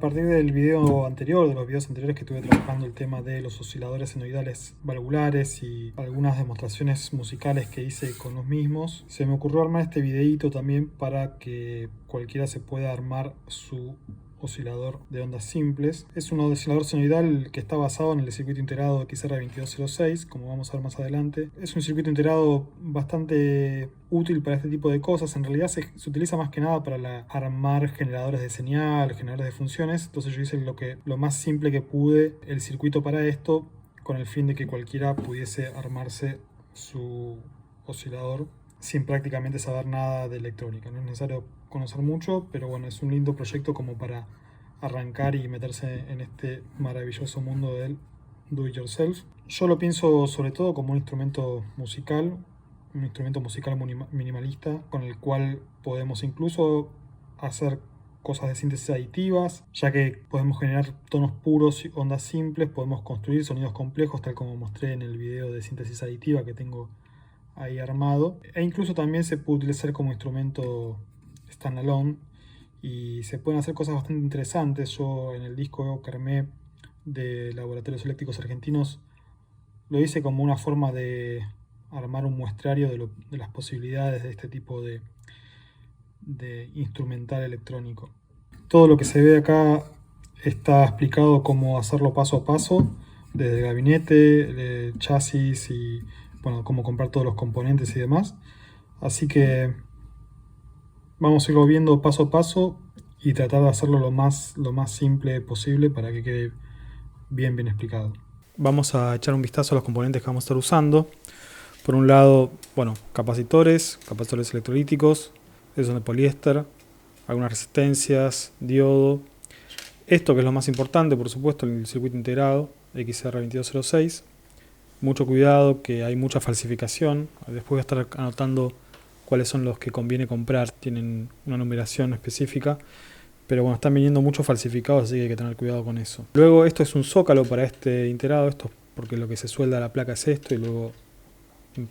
partir del video anterior, de los videos anteriores que estuve trabajando el tema de los osciladores senoidales valvulares y algunas demostraciones musicales que hice con los mismos, se me ocurrió armar este videíto también para que cualquiera se pueda armar su oscilador de ondas simples. Es un oscilador senoidal que está basado en el circuito integrado XR2206, como vamos a ver más adelante. Es un circuito integrado bastante útil para este tipo de cosas. En realidad se utiliza más que nada para armar generadores de señal, generadores de funciones. Entonces yo hice lo más simple que pude el circuito para esto, con el fin de que cualquiera pudiese armarse su oscilador sin prácticamente saber nada de electrónica. No es necesario conocer mucho, pero bueno, es un lindo proyecto como para arrancar y meterse en este maravilloso mundo del do it yourself. Yo lo pienso sobre todo como un instrumento musical minimalista, con el cual podemos incluso hacer cosas de síntesis aditivas, ya que podemos generar tonos puros y ondas simples, podemos construir sonidos complejos, tal como mostré en el video de síntesis aditiva que tengo ahí armado, e incluso también se puede utilizar como instrumento standalone y se pueden hacer cosas bastante interesantes. Yo en el disco que armé de Laboratorios Eléctricos Argentinos lo hice como una forma de armar un muestrario de las posibilidades de este tipo de instrumental electrónico. Todo lo que se ve acá está explicado cómo hacerlo paso a paso, desde el gabinete, el chasis y bueno, cómo comprar todos los componentes y demás. Así que vamos a irlo viendo paso a paso y tratar de hacerlo lo más simple posible para que quede bien explicado. Vamos a echar un vistazo a los componentes que vamos a estar usando. Por un lado, bueno, capacitores electrolíticos, esos son de poliéster, algunas resistencias, diodo. Esto que es lo más importante, por supuesto, el circuito integrado XR2206. Mucho cuidado, que hay mucha falsificación. Después voy a estar anotando cuáles son los que conviene comprar. Tienen una numeración específica. Pero bueno, están viniendo muchos falsificados, así que hay que tener cuidado con eso. Luego esto es un zócalo para este integrado. Esto es porque lo que se suelda a la placa es esto. Y luego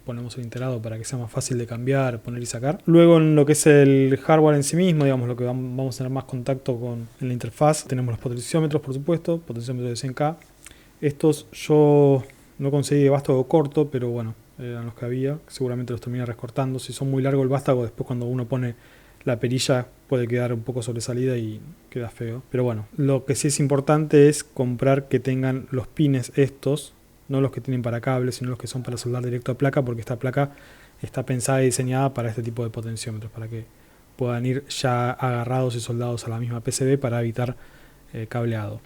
ponemos el integrado para que sea más fácil de cambiar, poner y sacar. Luego en lo que es el hardware en sí mismo, digamos lo que vamos a tener más contacto con en la interfaz, tenemos los potenciómetros, por supuesto, potenciómetros de 100K. Estos yo no conseguí de vástago corto, pero bueno, eran los que había. Seguramente los terminé recortando. Si son muy largos el vástago, después cuando uno pone la perilla puede quedar un poco sobresalida y queda feo. Pero bueno, lo que sí es importante es comprar que tengan los pines estos, no los que tienen para cables, sino los que son para soldar directo a placa, porque esta placa está pensada y diseñada para este tipo de potenciómetros, para que puedan ir ya agarrados y soldados a la misma PCB para evitar cableado.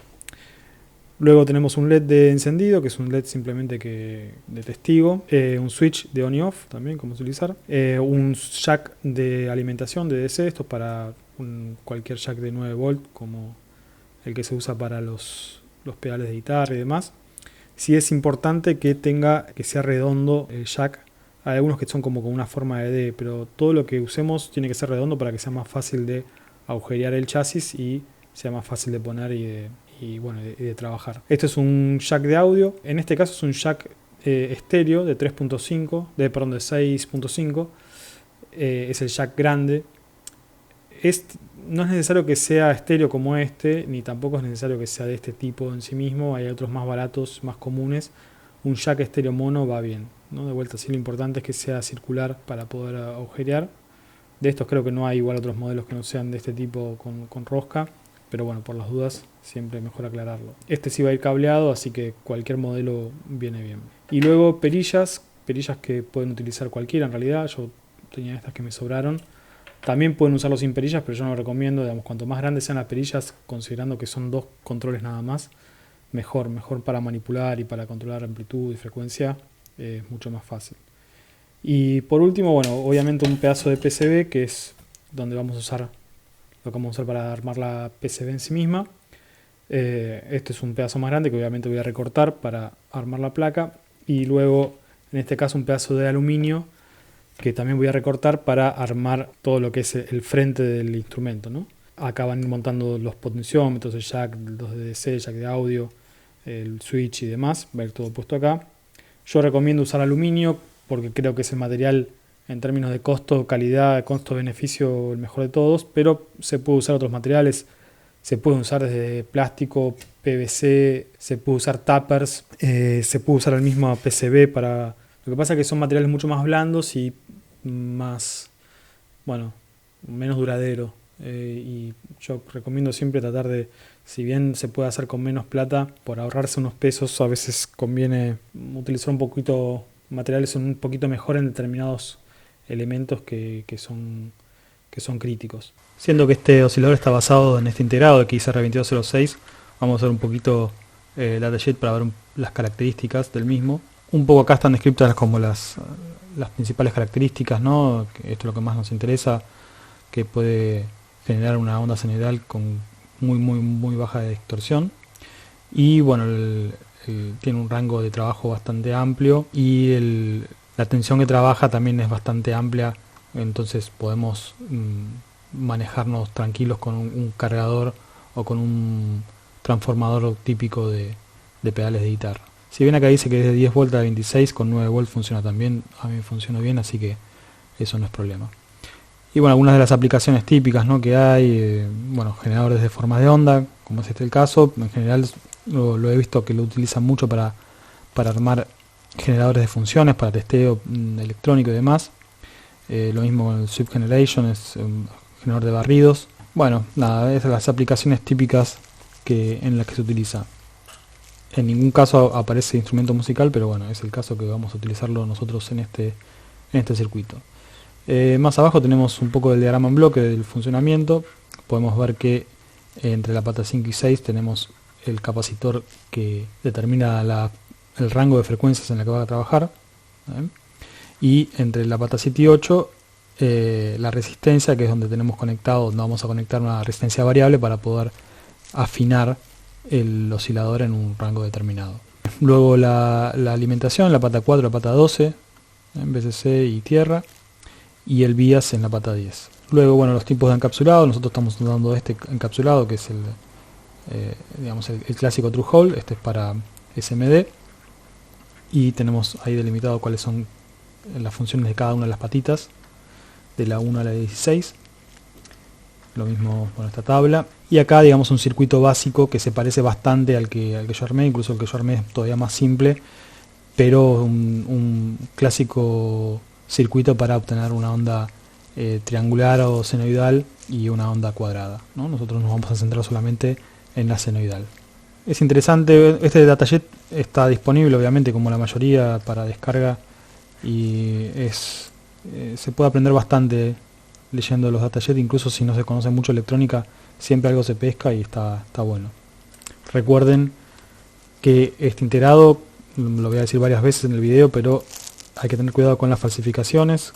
Luego tenemos un LED de encendido, que es un LED simplemente de testigo, un switch de on y off también, como utilizar, un jack de alimentación de DC, esto es para cualquier jack de 9 volt, como el que se usa para los pedales de guitarra y demás. Sí es importante que sea redondo el jack. Hay algunos que son como con una forma de D, pero todo lo que usemos tiene que ser redondo para que sea más fácil de agujerear el chasis y sea más fácil de poner y de trabajar. Este es un jack de audio. En este caso es un jack estéreo de 3.5, de 6.5. Es el jack grande. No es necesario que sea estéreo como este, ni tampoco es necesario que sea de este tipo en sí mismo. Hay otros más baratos, más comunes. Un jack estéreo mono va bien, ¿no? De vuelta, sí, lo importante es que sea circular para poder agujerear. De estos creo que no hay igual otros modelos que no sean de este tipo con rosca. Pero bueno, por las dudas, siempre mejor aclararlo. Este sí va a ir cableado, así que cualquier modelo viene bien. Y luego perillas que pueden utilizar cualquiera en realidad. Yo tenía estas que me sobraron. También pueden usarlo sin perillas, pero yo no lo recomiendo. Digamos, cuanto más grandes sean las perillas, considerando que son 2 controles nada más, mejor para manipular y para controlar amplitud y frecuencia, es mucho más fácil. Y por último, bueno, obviamente un pedazo de PCB, que es donde vamos a usar lo que vamos a usar para armar la PCB en sí misma. Este es un pedazo más grande que obviamente voy a recortar para armar la placa. Y luego, en este caso, un pedazo de aluminio que también voy a recortar para armar todo lo que es el frente del instrumento, ¿no? Acá van montando los potenciómetros, el jack, los de DC, el jack de audio, el switch y demás. Va a ir todo puesto acá. Yo recomiendo usar aluminio porque creo que es el material en términos de costo, calidad, costo-beneficio el mejor de todos, pero se puede usar otros materiales. Se puede usar desde plástico, PVC, se puede usar tuppers, se puede usar el mismo PCB para... Lo que pasa es que son materiales mucho más blandos y más, bueno, menos duradero. Y yo recomiendo siempre tratar de, si bien se puede hacer con menos plata, por ahorrarse unos pesos, a veces conviene utilizar un poquito materiales un poquito mejor en determinados elementos que son críticos. Siendo que este oscilador está basado en este integrado de XR2206, vamos a ver un poquito datasheet para ver las características del mismo. Un poco acá están descritas como las principales características, ¿no? Esto es lo que más nos interesa, que puede generar una onda senoidal con muy baja distorsión. Y bueno, tiene un rango de trabajo bastante amplio y la tensión que trabaja también es bastante amplia, entonces podemos manejarnos tranquilos con un cargador o con un transformador típico de pedales de guitarra. Si bien acá dice que es de 10 volts a 26, con 9 volts funciona también, a mí funciona bien, así que eso no es problema. Y bueno, algunas de las aplicaciones típicas, ¿no?, que hay, bueno, generadores de formas de onda, como es este el caso. En general lo he visto que lo utilizan mucho para armar generadores de funciones, para testeo electrónico y demás. Lo mismo con el Sweep Generation, es un generador de barridos. Bueno, nada, esas son las aplicaciones típicas en las que se utiliza. En ningún caso aparece instrumento musical, pero bueno, es el caso que vamos a utilizarlo nosotros en este circuito. Más abajo tenemos un poco del diagrama en bloque del funcionamiento. Podemos ver que entre la pata 5 y 6 tenemos el capacitor que determina el rango de frecuencias en la que va a trabajar. Y entre la pata 7 y 8 la resistencia, que es donde tenemos conectado, donde vamos a conectar una resistencia variable para poder afinar el oscilador en un rango determinado. Luego la alimentación, la pata 4, la pata 12, BCC y tierra, y el bias en la pata 10. Luego, bueno, los tipos de encapsulado, nosotros estamos usando este encapsulado que es el clásico True Hole. Este es para SMD y tenemos ahí delimitado cuáles son las funciones de cada una de las patitas, de la 1 a la 16. Lo mismo con esta tabla. Y acá, digamos, un circuito básico que se parece bastante al que yo armé, incluso el que yo armé es todavía más simple, pero un clásico circuito para obtener una onda triangular o senoidal y una onda cuadrada, ¿no? Nosotros nos vamos a centrar solamente en la senoidal. Es interesante, este datasheet está disponible obviamente como la mayoría para descarga y se puede aprender bastante leyendo los datasheets, incluso si no se conoce mucho electrónica, siempre algo se pesca y está bueno. Recuerden que este integrado, lo voy a decir varias veces en el video, pero hay que tener cuidado con las falsificaciones,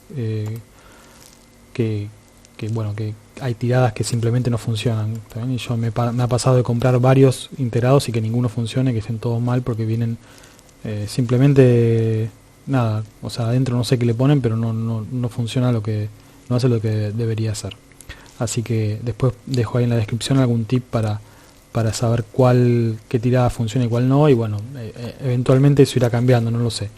que hay tiradas que simplemente no funcionan. Y yo me ha pasado de comprar varios integrados y que ninguno funcione, que estén todos mal porque vienen simplemente nada, o sea, adentro no sé qué le ponen, pero no funciona no hace lo que debería hacer. Así que después dejo ahí en la descripción algún tip para saber qué tirada funciona y cuál no, y bueno, eventualmente eso irá cambiando, no lo sé.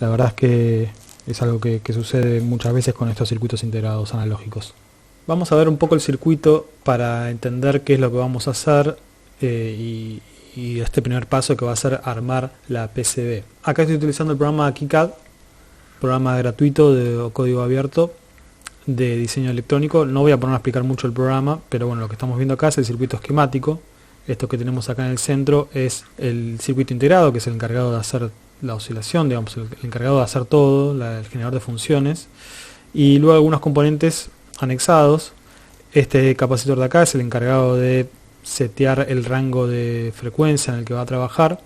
La verdad es que es algo que sucede muchas veces con estos circuitos integrados analógicos. Vamos a ver un poco el circuito para entender qué es lo que vamos a hacer y este primer paso que va a ser armar la PCB. Acá estoy utilizando el programa KiCad, programa gratuito de código abierto de diseño electrónico. No voy a poner a explicar mucho el programa, pero bueno, lo que estamos viendo acá es el circuito esquemático. Esto que tenemos acá en el centro es el circuito integrado, que es el encargado de hacer la oscilación, digamos, el encargado de hacer todo, el generador de funciones, y luego algunos componentes anexados. Este capacitor de acá es el encargado de setear el rango de frecuencia en el que va a trabajar.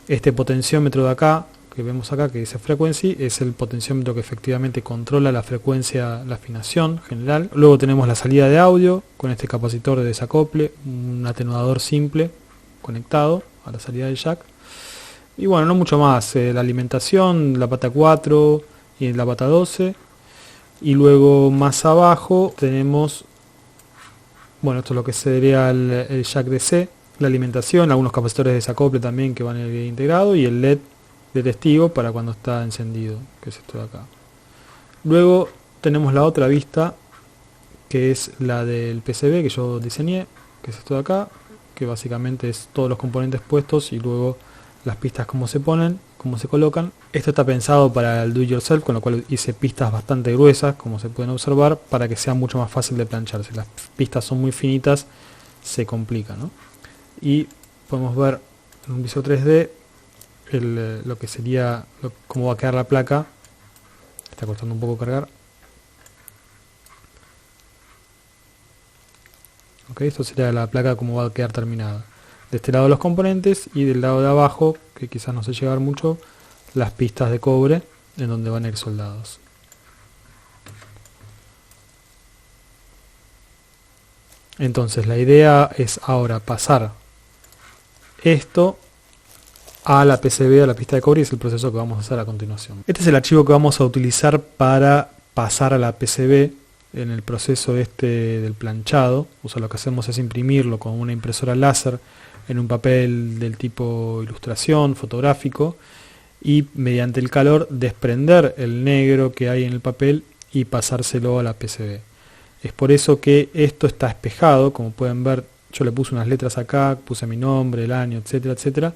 Este potenciómetro de acá, que vemos acá, que dice frequency, es el potenciómetro que efectivamente controla la frecuencia, la afinación general. Luego tenemos la salida de audio con este capacitor de desacople, un atenuador simple conectado a la salida del jack. Y bueno, no mucho más, la alimentación, la pata 4 y la pata 12. Y luego más abajo tenemos, bueno, esto es lo que sería el jack DC, la alimentación, algunos capacitores de desacople también que van en el integrado y el LED de testigo para cuando está encendido, que es esto de acá. Luego tenemos la otra vista, que es la del PCB que yo diseñé. que es esto de acá, que básicamente es todos los componentes puestos y luego las pistas cómo se ponen, cómo se colocan. Esto está pensado para el do it yourself, con lo cual hice pistas bastante gruesas, como se pueden observar, para que sea mucho más fácil de planchar. Si las pistas son muy finitas, se complica, ¿no? Y podemos ver en un visor 3D lo que sería, cómo va a quedar la placa. Está costando un poco cargar. Ok, esto sería la placa como va a quedar terminada. De este lado los componentes y del lado de abajo, que quizás no se llevar mucho, las pistas de cobre en donde van a ir soldados. Entonces la idea es ahora pasar esto a la PCB, a la pista de cobre, y es el proceso que vamos a hacer a continuación. Este es el archivo que vamos a utilizar para pasar a la PCB en el proceso del planchado. O sea, lo que hacemos es imprimirlo con una impresora láser en un papel del tipo ilustración, fotográfico, y mediante el calor desprender el negro que hay en el papel y pasárselo a la PCB. Es por eso que esto está espejado, como pueden ver, yo le puse unas letras acá, puse mi nombre, el año, etcétera, etcétera,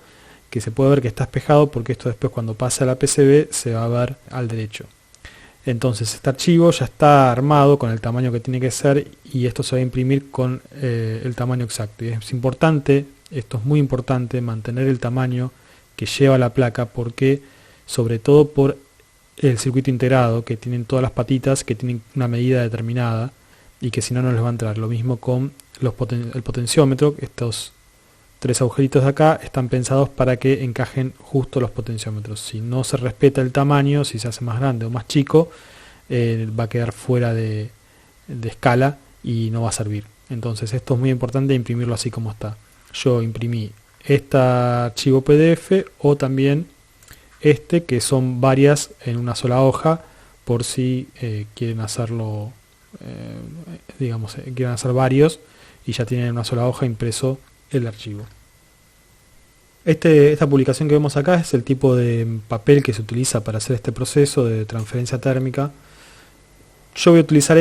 que se puede ver que está espejado porque esto después cuando pase a la PCB se va a ver al derecho. Entonces este archivo ya está armado con el tamaño que tiene que ser y esto se va a imprimir con el tamaño exacto. Y es importante, esto es muy importante, mantener el tamaño que lleva la placa porque sobre todo por el circuito integrado que tienen todas las patitas que tienen una medida determinada y que si no no les va a entrar. Lo mismo con el potenciómetro, estos tres agujeritos de acá están pensados para que encajen justo los potenciómetros. Si no se respeta el tamaño, si se hace más grande o más chico, va a quedar fuera de escala y no va a servir. Entonces esto es muy importante imprimirlo así como está. Yo imprimí este archivo PDF o también que son varias en una sola hoja por si quieren hacerlo, quieren hacer varios y ya tienen en una sola hoja impreso el archivo. Esta publicación que vemos acá es el tipo de papel que se utiliza para hacer este proceso de transferencia térmica. Yo voy a utilizar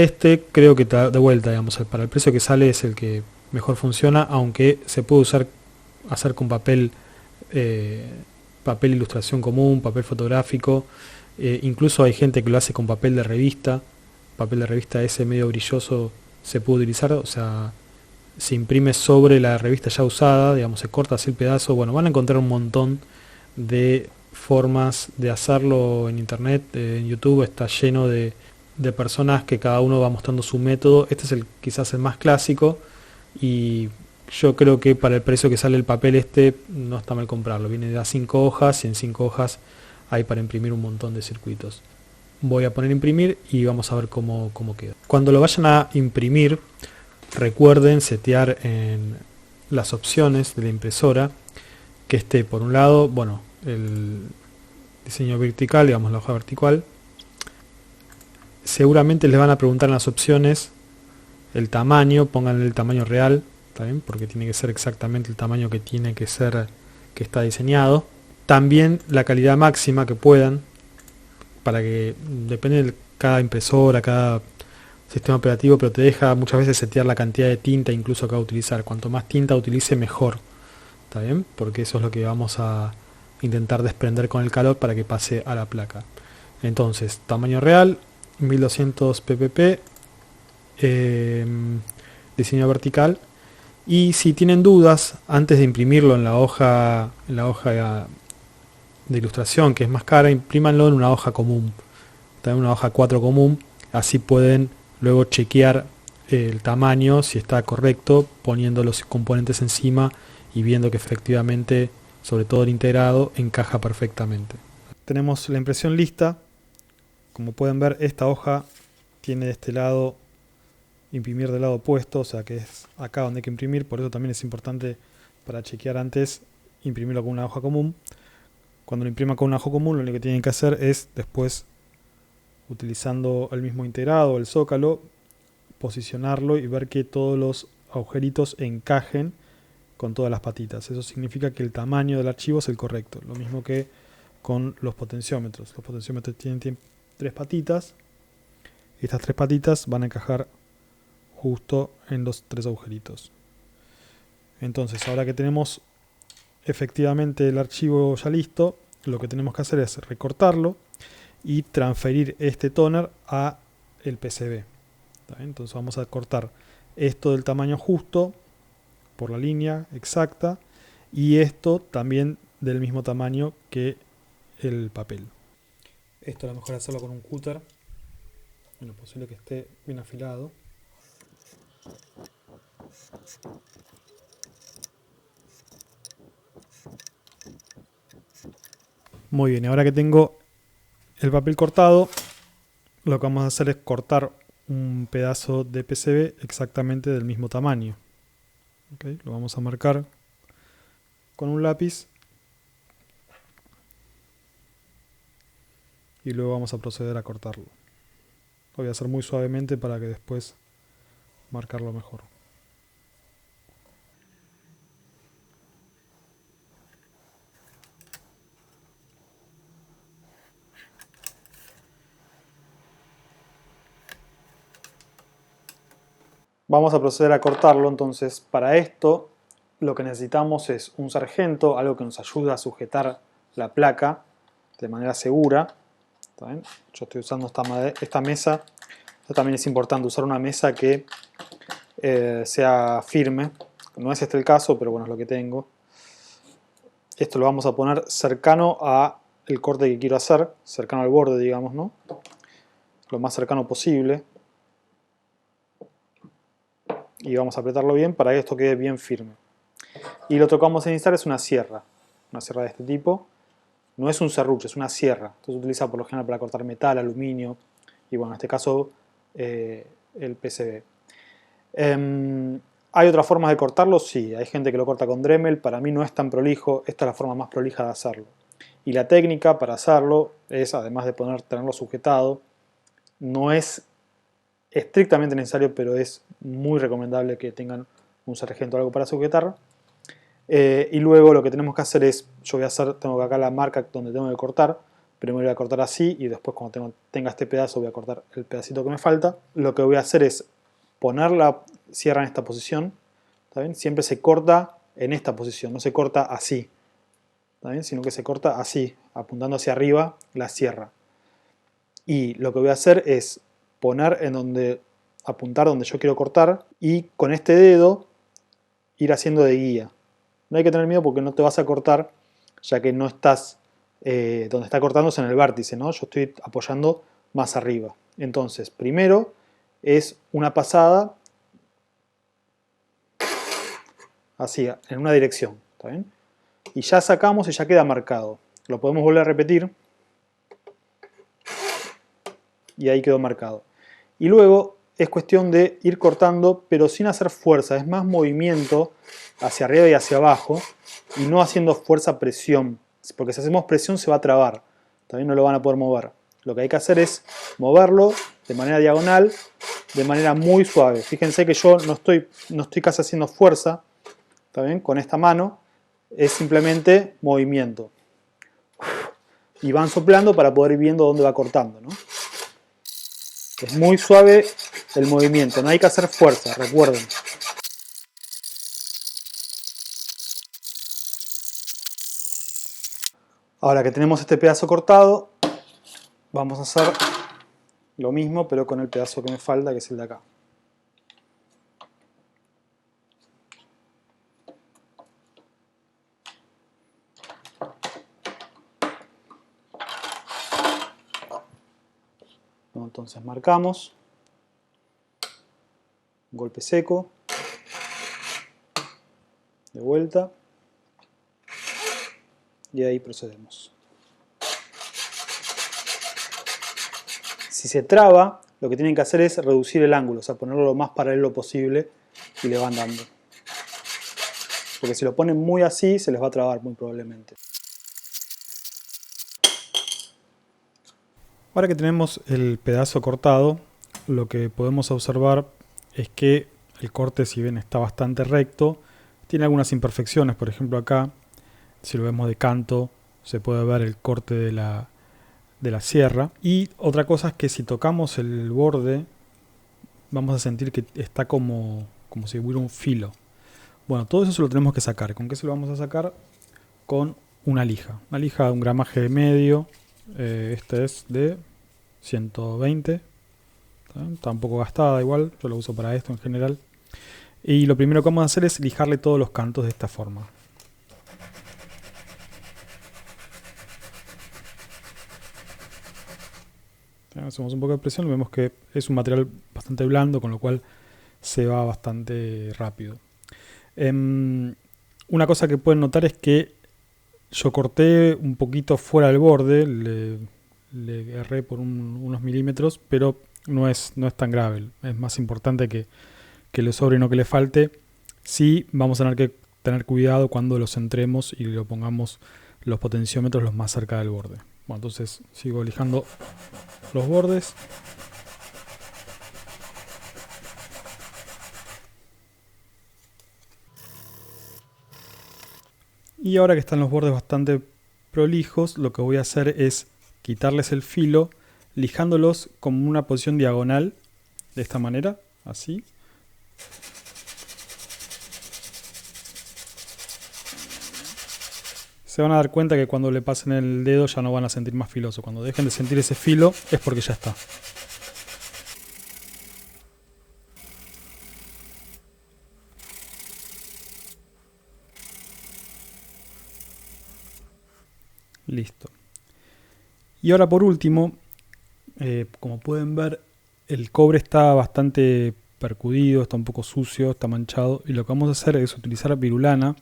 creo que de vuelta, digamos, para el precio que sale es el que mejor funciona, aunque se puede hacer con papel ilustración común, papel fotográfico, incluso hay gente que lo hace con papel de revista ese medio brilloso se puede utilizar, o sea, se imprime sobre la revista ya usada, digamos, se corta así el pedazo. Bueno, van a encontrar un montón de formas de hacerlo en internet, en YouTube está lleno de personas que cada uno va mostrando su método. Este es quizás el más clásico y yo creo que para el precio que sale el papel no está mal comprarlo. Viene de a 5 hojas y en 5 hojas hay para imprimir un montón de circuitos. Voy a poner imprimir y vamos a ver cómo queda. Cuando lo vayan a imprimir, recuerden setear en las opciones de la impresora que esté por un lado, bueno, el diseño vertical, digamos la hoja vertical. Seguramente les van a preguntar en las opciones el tamaño, pónganle el tamaño real, ¿está bien? Porque tiene que ser exactamente el tamaño que tiene que ser, que está diseñado. También la calidad máxima que puedan, para que depende de cada impresora, cada sistema operativo, pero te deja muchas veces setear la cantidad de tinta incluso que va a utilizar. Cuanto más tinta utilice, mejor. ¿Está bien? Porque eso es lo que vamos a intentar desprender con el calor para que pase a la placa. Entonces, tamaño real, 1200 ppp, diseño vertical. Y si tienen dudas, antes de imprimirlo en la hoja de ilustración, que es más cara, imprímanlo en una hoja común, también una hoja 4 común, así pueden luego chequear el tamaño, si está correcto, poniendo los componentes encima y viendo que efectivamente, sobre todo el integrado, encaja perfectamente. Tenemos la impresión lista. Como pueden ver, esta hoja tiene de este lado imprimir del lado opuesto, o sea que es acá donde hay que imprimir, por eso también es importante para chequear antes imprimirlo con una hoja común. Cuando lo imprima con una hoja común, lo único que tienen que hacer es después, utilizando el mismo integrado, el zócalo, posicionarlo y ver que todos los agujeritos encajen con todas las patitas. Eso significa que el tamaño del archivo es el correcto. Lo mismo que con los potenciómetros. Los potenciómetros tienen 3 patitas. Y estas 3 patitas van a encajar justo en los 3 agujeritos. Entonces, ahora que tenemos efectivamente el archivo ya listo, lo que tenemos que hacer es recortarlo y transferir este toner a el PCB. Entonces vamos a cortar esto del tamaño justo por la línea exacta y esto también del mismo tamaño que el papel. Esto a lo mejor hacerlo con un cúter, en lo posible que esté bien afilado. Muy bien, ahora que tengo el papel cortado, lo que vamos a hacer es cortar un pedazo de PCB exactamente del mismo tamaño. ¿Okay? Lo vamos a marcar con un lápiz y luego vamos a proceder a cortarlo. Lo voy a hacer muy suavemente para que después marcarlo mejor. Vamos a proceder a cortarlo, entonces para esto lo que necesitamos es un sargento, algo que nos ayude a sujetar la placa de manera segura. ¿Está bien? Yo estoy usando esta mesa. Esto también es importante, usar una mesa que sea firme. No es este el caso, pero bueno, es lo que tengo. Esto lo vamos a poner cercano al corte que quiero hacer, cercano al borde, digamos, ¿no? Lo más cercano posible. Y vamos a apretarlo bien para que esto quede bien firme. Y lo otro que vamos a necesitar es una sierra de este tipo. No es un serrucho, es una sierra. Esto se utiliza por lo general para cortar metal, aluminio y bueno, en este caso el PCB. ¿Hay otras formas de cortarlo? Sí, hay gente que lo corta con Dremel. Para mí no es tan prolijo, esta es la forma más prolija de hacerlo. Y la técnica para hacerlo es, además de tenerlo sujetado, no es estrictamente necesario, pero es muy recomendable que tengan un sargento o algo para sujetar. Y luego lo que tenemos que hacer es, tengo acá la marca donde tengo que cortar, primero voy a cortar así y después cuando tenga este pedazo voy a cortar el pedacito que me falta. Lo que voy a hacer es poner la sierra en esta posición, ¿está bien? Siempre se corta en esta posición, no se corta así, ¿está bien? Sino que se corta así, apuntando hacia arriba la sierra. Y lo que voy a hacer es apuntar donde yo quiero cortar y con este dedo ir haciendo de guía. No hay que tener miedo porque no te vas a cortar, ya que no estás donde está cortándose en el vértice, ¿no? Yo estoy apoyando más arriba. Entonces, primero es una pasada así, en una dirección, ¿está bien? Y ya sacamos y ya queda marcado. Lo podemos volver a repetir. Y ahí quedó marcado. Y luego es cuestión de ir cortando, pero sin hacer fuerza. Es más movimiento hacia arriba y hacia abajo y no haciendo fuerza-presión. Porque si hacemos presión se va a trabar. También no lo van a poder mover. Lo que hay que hacer es moverlo de manera diagonal, de manera muy suave. Fíjense que yo no estoy casi haciendo fuerza. ¿Está bien? Con esta mano es simplemente movimiento. Y van soplando para poder ir viendo dónde va cortando, ¿no? Es muy suave el movimiento, no hay que hacer fuerza, recuerden. Ahora que tenemos este pedazo cortado, vamos a hacer lo mismo, pero con el pedazo que me falta, que es el de acá. Entonces marcamos, golpe seco, de vuelta, y ahí procedemos. Si se traba, lo que tienen que hacer es reducir el ángulo, o sea, ponerlo lo más paralelo posible y le van dando. Porque si lo ponen muy así, se les va a trabar muy probablemente. Ahora que tenemos el pedazo cortado, lo que podemos observar es que el corte, si bien está bastante recto, tiene algunas imperfecciones. Por ejemplo acá, si lo vemos de canto, se puede ver el corte de la sierra. Y otra cosa es que si tocamos el borde, vamos a sentir que está como si hubiera un filo. Bueno, todo eso se lo tenemos que sacar. ¿Con qué se lo vamos a sacar? Con una lija. Una lija de un gramaje medio. Esta es de 120. Está un poco gastada igual. Yo lo uso para esto en general. Y lo primero que vamos a hacer es lijarle todos los cantos de esta forma. Hacemos un poco de presión, vemos que es un material bastante blando, con lo cual se va bastante rápido. Una cosa que pueden notar es que yo corté un poquito fuera del borde, le erré por unos milímetros, pero no es tan grave. Es más importante que le sobre y no que le falte. Sí, vamos a tener que tener cuidado cuando lo centremos y lo pongamos los potenciómetros los más cerca del borde. Bueno, entonces sigo lijando los bordes. Y ahora que están los bordes bastante prolijos, lo que voy a hacer es quitarles el filo, lijándolos como una posición diagonal, de esta manera, así. Se van a dar cuenta que cuando le pasen el dedo ya no van a sentir más filoso. Cuando dejen de sentir ese filo es porque ya está. Listo. Y ahora por último, como pueden ver, el cobre está bastante percudido, está un poco sucio, está manchado. Y lo que vamos a hacer es utilizar virulana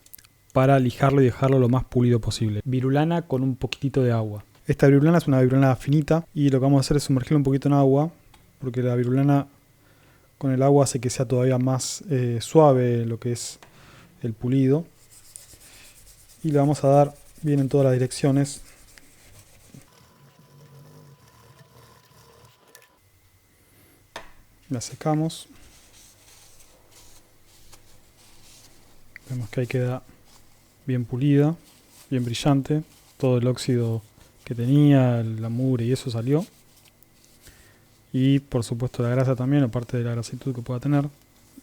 para lijarlo y dejarlo lo más pulido posible. Virulana con un poquitito de agua. Esta virulana es una virulana finita y lo que vamos a hacer es sumergirlo un poquito en agua, porque la virulana con el agua hace que sea todavía más suave lo que es el pulido. Y le vamos a dar bien en todas las direcciones. La secamos. Vemos que ahí queda bien pulida, bien brillante. Todo el óxido que tenía, la mugre y eso salió. Y por supuesto la grasa también, aparte de la grasitud que pueda tener.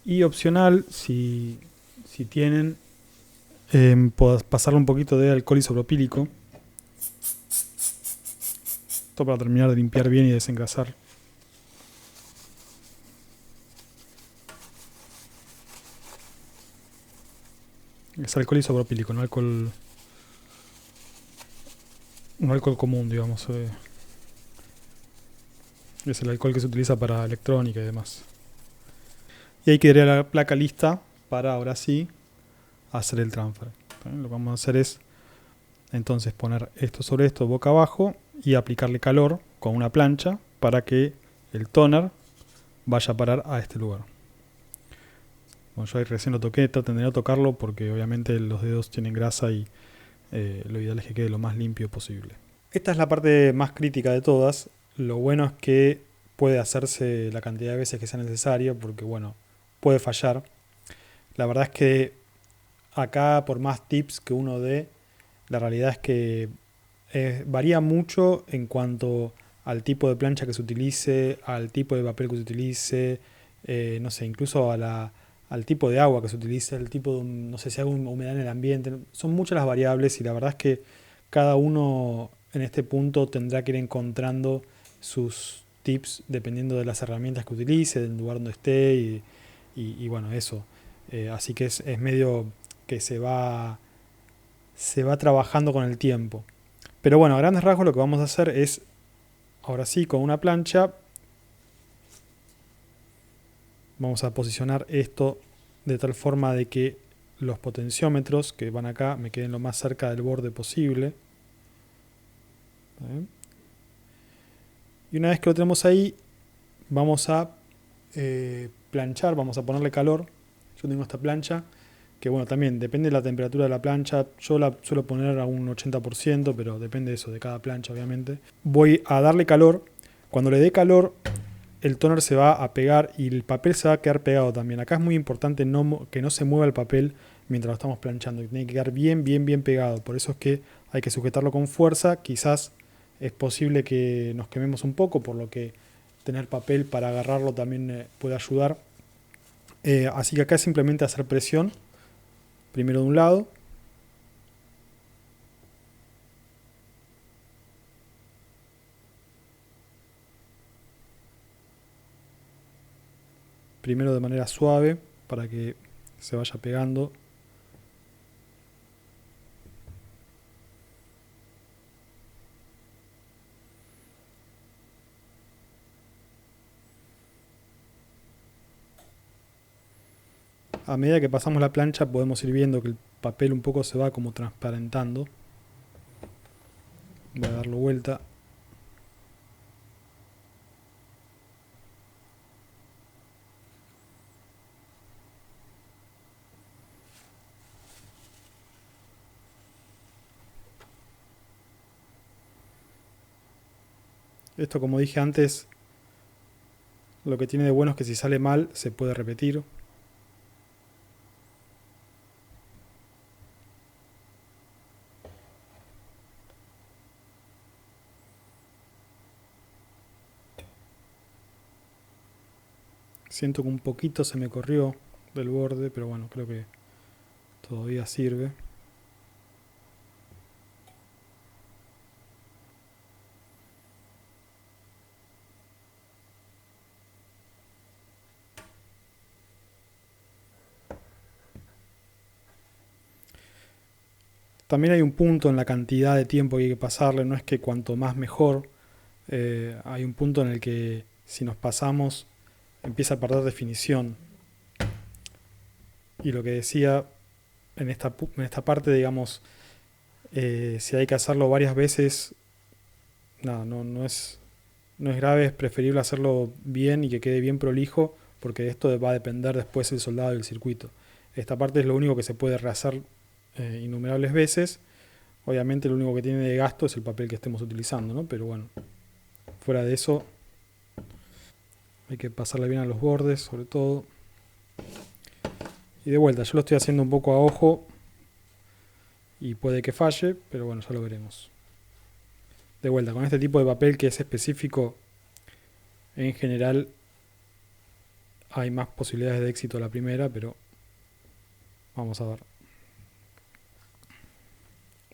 Y opcional, si tienen, pasarle un poquito de alcohol isopropílico. Esto para terminar de limpiar bien y desengrasar. Es alcohol isopropílico, no alcohol común, digamos. Es el alcohol que se utiliza para electrónica y demás. Y ahí quedaría la placa lista para ahora sí hacer el transfer. Lo que vamos a hacer es entonces poner esto sobre esto boca abajo y aplicarle calor con una plancha para que el toner vaya a parar a este lugar. Bueno, yo ahí recién lo toqué, traten de no tocarlo porque obviamente los dedos tienen grasa y lo ideal es que quede lo más limpio posible. Esta es la parte más crítica de todas. Lo bueno es que puede hacerse la cantidad de veces que sea necesario porque bueno, puede fallar. La verdad es que acá por más tips que uno dé, la realidad es que varía mucho en cuanto al tipo de plancha que se utilice, al tipo de papel que se utilice, no sé, incluso al tipo de agua que se utilice, el tipo de, no sé si hay humedad en el ambiente. Son muchas las variables y la verdad es que cada uno en este punto tendrá que ir encontrando sus tips dependiendo de las herramientas que utilice, del lugar donde esté y bueno, eso. Así que es medio que se va trabajando con el tiempo. Pero bueno, a grandes rasgos lo que vamos a hacer es, ahora sí, con una plancha, vamos a posicionar esto de tal forma de que los potenciómetros que van acá me queden lo más cerca del borde posible. Y una vez que lo tenemos ahí, vamos a planchar, vamos a ponerle calor. Yo tengo esta plancha, que bueno, también depende de la temperatura de la plancha. Yo la suelo poner a un 80%, pero depende de eso, de cada plancha obviamente. Voy a darle calor. Cuando le dé calor, el toner se va a pegar y el papel se va a quedar pegado también. Acá es muy importante que no se mueva el papel mientras lo estamos planchando. Tiene que quedar bien pegado. Por eso es que hay que sujetarlo con fuerza. Quizás es posible que nos quememos un poco, por lo que tener papel para agarrarlo también puede ayudar. Así que acá es simplemente hacer presión primero de un lado. Primero de manera suave para que se vaya pegando. A medida que pasamos la plancha podemos ir viendo que el papel un poco se va como transparentando. Voy a darlo vuelta. Esto, como dije antes, lo que tiene de bueno es que si sale mal se puede repetir. Siento que un poquito se me corrió del borde, pero bueno, creo que todavía sirve. También hay un punto en la cantidad de tiempo que hay que pasarle, no es que cuanto más mejor. Hay un punto en el que si nos pasamos empieza a perder definición. Y lo que decía en esta parte, digamos, si hay que hacerlo varias veces, nada, no es grave, es preferible hacerlo bien y que quede bien prolijo, porque de esto va a depender después el soldado y el circuito. Esta parte es lo único que se puede rehacer innumerables veces. Obviamente lo único que tiene de gasto es el papel que estemos utilizando, ¿no? Pero bueno, fuera de eso hay que pasarle bien a los bordes, sobre todo. Y de vuelta, yo lo estoy haciendo un poco a ojo y puede que falle, pero bueno, ya lo veremos. De vuelta, con este tipo de papel que es específico, en general hay más posibilidades de éxito a la primera, pero vamos a ver.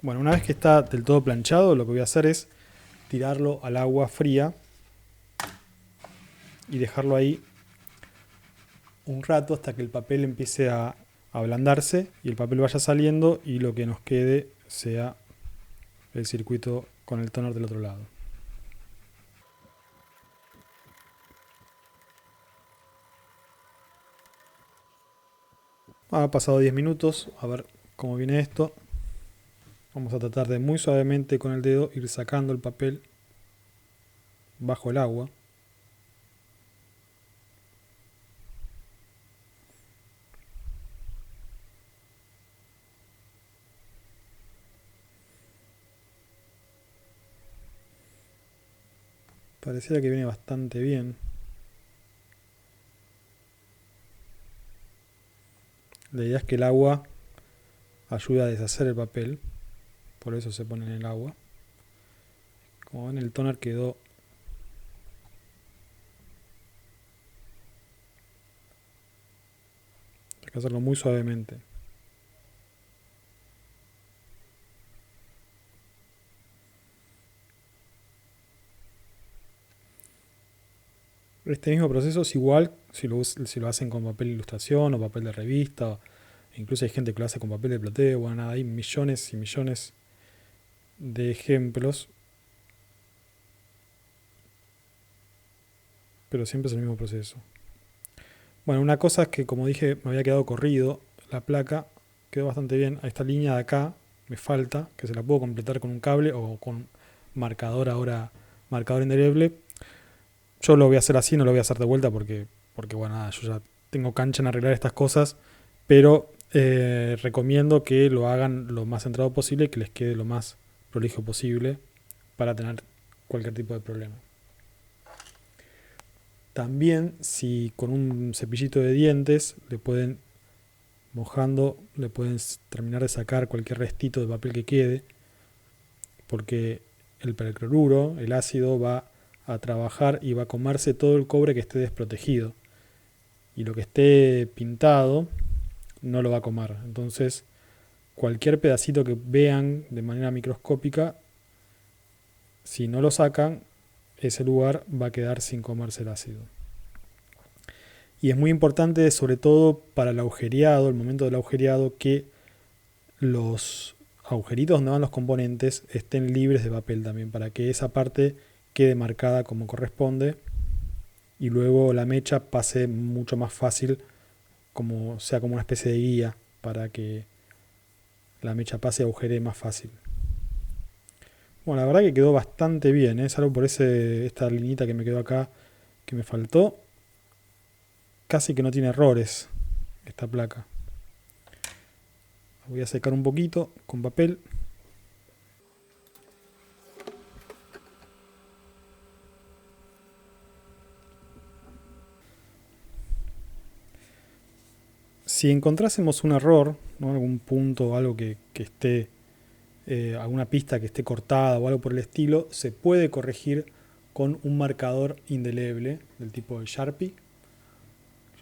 Bueno, una vez que está del todo planchado, lo que voy a hacer es tirarlo al agua fría y dejarlo ahí un rato hasta que el papel empiece a ablandarse y el papel vaya saliendo y lo que nos quede sea el circuito con el toner del otro lado. Ha pasado 10 minutos, a ver cómo viene esto. Vamos a tratar de muy suavemente con el dedo ir sacando el papel bajo el agua. Pareciera que viene bastante bien. La idea es que el agua ayude a deshacer el papel, por eso se pone en el agua. Como ven, el toner quedó hay que hacerlo muy suavemente. Este mismo proceso es igual si lo hacen con papel de ilustración o papel de revista. Incluso hay gente que lo hace con papel de plateo. Bueno, nada, hay millones y millones de ejemplos. Pero siempre es el mismo proceso. Bueno, una cosa es que, como dije, me había quedado corrido la placa. Quedó bastante bien. A esta línea de acá me falta, que se la puedo completar con un cable o con marcador ahora, marcador indeleble. Yo lo voy a hacer así, no lo voy a hacer de vuelta porque bueno, nada, yo ya tengo cancha en arreglar estas cosas, pero recomiendo que lo hagan lo más centrado posible y que les quede lo más prolijo posible para tener cualquier tipo de problema. También, si con un cepillito de dientes le pueden terminar de sacar cualquier restito de papel que quede, porque el percloruro, el ácido, va a trabajar y va a comerse todo el cobre que esté desprotegido. Y lo que esté pintado no lo va a comer. Entonces cualquier pedacito que vean de manera microscópica, si no lo sacan, ese lugar va a quedar sin comerse el ácido. Y es muy importante, sobre todo para el agujereado, el momento del agujereado, que los agujeritos donde van los componentes estén libres de papel también, para que esa parte quede marcada como corresponde y luego la mecha pase mucho más fácil, como sea como una especie de guía para que la mecha pase y agujeree más fácil. Bueno, la verdad que quedó bastante bien, ¿eh? Salvo por esta liñita que me quedó acá que me faltó. Casi que no tiene errores esta placa. La voy a secar un poquito con papel. Si encontrásemos un error, ¿no? Algún punto o algo que esté, alguna pista que esté cortada o algo por el estilo, se puede corregir con un marcador indeleble del tipo de Sharpie.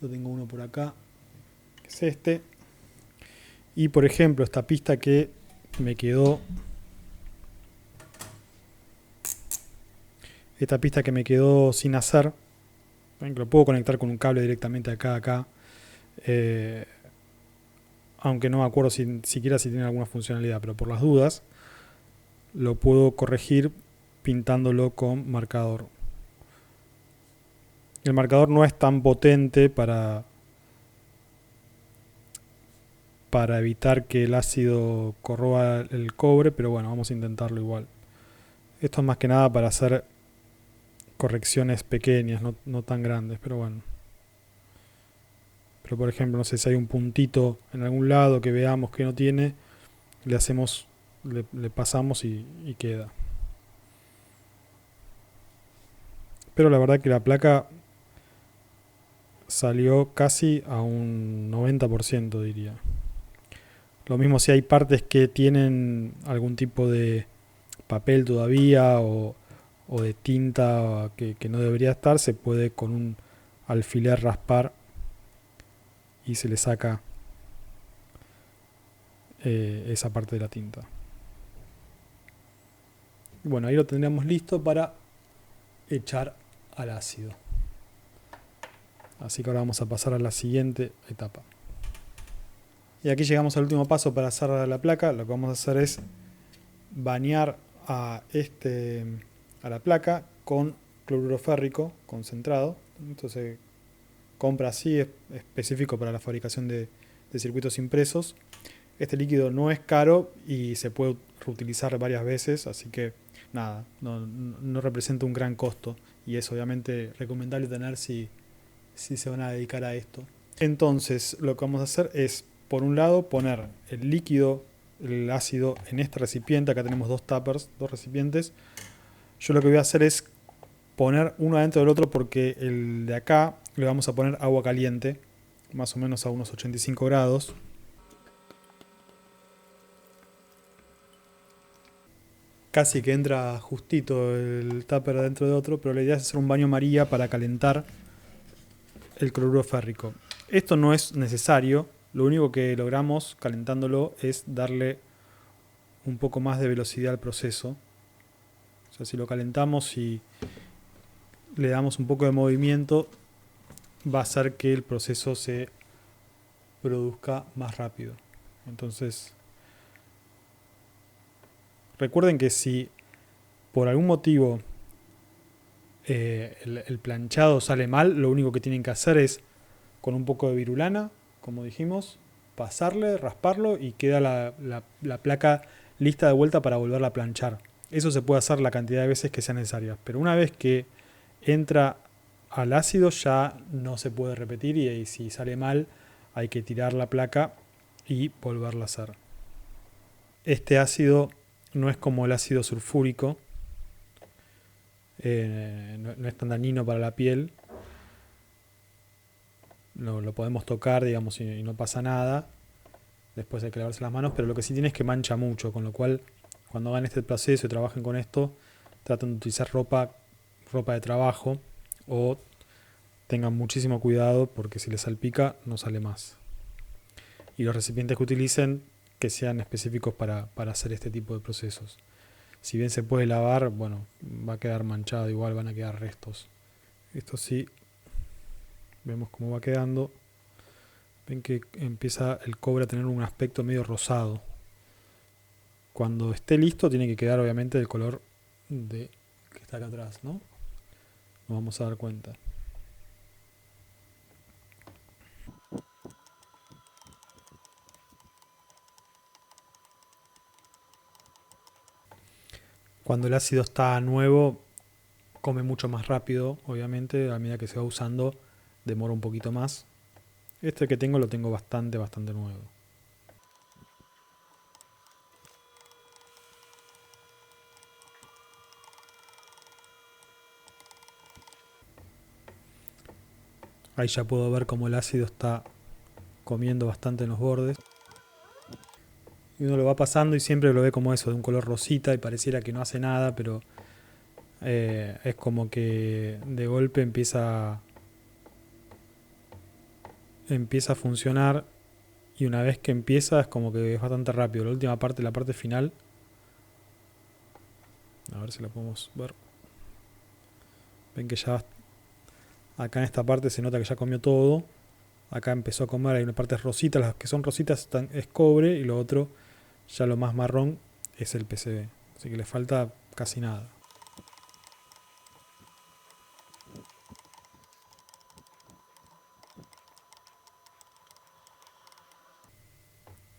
Yo tengo uno por acá, que es este. Y por ejemplo, esta pista que me quedó, sin hacer, lo puedo conectar con un cable directamente acá. Aunque no me acuerdo siquiera si tiene alguna funcionalidad, pero por las dudas lo puedo corregir pintándolo con marcador. El marcador no es tan potente para evitar que el ácido corroba el cobre, pero bueno, vamos a intentarlo igual. Esto es más que nada para hacer correcciones pequeñas, no tan grandes, pero bueno. Pero por ejemplo, no sé si hay un puntito en algún lado que veamos que no tiene, le pasamos y queda. Pero la verdad que la placa salió casi a un 90%, diría. Lo mismo si hay partes que tienen algún tipo de papel todavía o de tinta que no debería estar, se puede con un alfiler raspar y se le saca esa parte de la tinta. Bueno, ahí lo tendríamos listo para echar al ácido. Así que ahora vamos a pasar a la siguiente etapa. Y aquí llegamos al último paso para hacer la placa. Lo que vamos a hacer es bañar a la placa con cloruro férrico concentrado. Entonces compra así, es específico para la fabricación de circuitos impresos. Este líquido no es caro y se puede reutilizar varias veces, así que nada, no representa un gran costo y es obviamente recomendable tener si se van a dedicar a esto. Entonces lo que vamos a hacer es, por un lado, poner el líquido, el ácido, en este recipiente. Acá tenemos dos tuppers, dos recipientes. Yo lo que voy a hacer es poner uno adentro del otro porque el de acá le vamos a poner agua caliente, más o menos a unos 85 grados. Casi que entra justito el tupper dentro de otro, pero la idea es hacer un baño María para calentar el cloruro férrico. Esto no es necesario, lo único que logramos calentándolo es darle un poco más de velocidad al proceso. O sea, si lo calentamos y le damos un poco de movimiento, va a hacer que el proceso se produzca más rápido. Entonces, recuerden que si por algún motivo el planchado sale mal, lo único que tienen que hacer es, con un poco de virulana, como dijimos, pasarle, rasparlo y queda la placa lista de vuelta para volverla a planchar. Eso se puede hacer la cantidad de veces que sea necesaria, pero una vez que entra al ácido ya no se puede repetir y si sale mal hay que tirar la placa y volverla a hacer. Este ácido no es como el ácido sulfúrico, no es tan dañino para la piel. Lo podemos tocar, digamos, y no pasa nada. Después hay que lavarse las manos, pero lo que sí tiene es que mancha mucho, con lo cual cuando hagan este proceso y trabajen con esto, traten de utilizar ropa de trabajo o tengan muchísimo cuidado porque si les salpica no sale más. Y los recipientes que utilicen que sean específicos para hacer este tipo de procesos. Si bien se puede lavar, bueno, va a quedar manchado, igual van a quedar restos. Esto sí, vemos cómo va quedando. Ven que empieza el cobre a tener un aspecto medio rosado. Cuando esté listo tiene que quedar obviamente el color que está acá atrás, ¿no? Nos vamos a dar cuenta. Cuando el ácido está nuevo, come mucho más rápido, obviamente, a medida que se va usando, demora un poquito más. Este que tengo lo tengo bastante nuevo. Ahí ya puedo ver cómo el ácido está comiendo bastante en los bordes. Y uno lo va pasando y siempre lo ve como eso, de un color rosita y pareciera que no hace nada, pero es como que de golpe empieza a funcionar, y una vez que empieza es como que es bastante rápido. La última parte, la parte final, a ver si la podemos ver. Ven que ya acá en esta parte se nota que ya comió todo. Acá empezó a comer, hay una parte rosita, las que son rositas es cobre, y lo otro, ya lo más marrón, es el PCB. Así que le falta casi nada.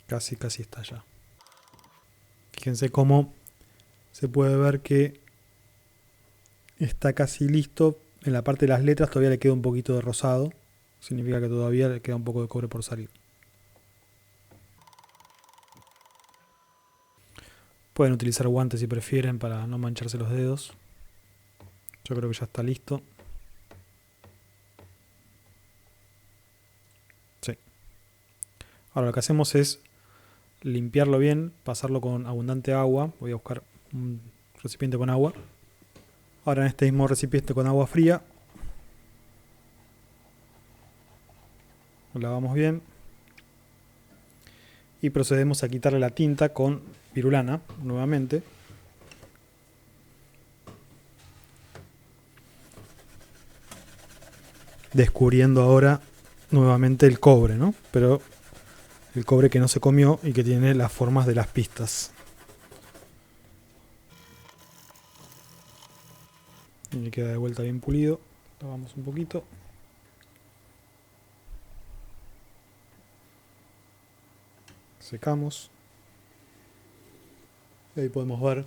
Casi está ya. Fíjense cómo se puede ver que está casi listo. En la parte de las letras todavía le queda un poquito de rosado. Significa que todavía le queda un poco de cobre por salir. Pueden utilizar guantes si prefieren para no mancharse los dedos. Yo creo que ya está listo. Sí. Ahora lo que hacemos es limpiarlo bien, pasarlo con abundante agua. Voy a buscar un recipiente con agua. Ahora en este mismo recipiente con agua fría lo lavamos bien y procedemos a quitarle la tinta con pirulana nuevamente. Descubriendo ahora nuevamente el cobre, ¿no? Pero el cobre que no se comió y que tiene las formas de las pistas. Y le queda de vuelta bien pulido. Lavamos un poquito. Secamos. Y ahí podemos ver.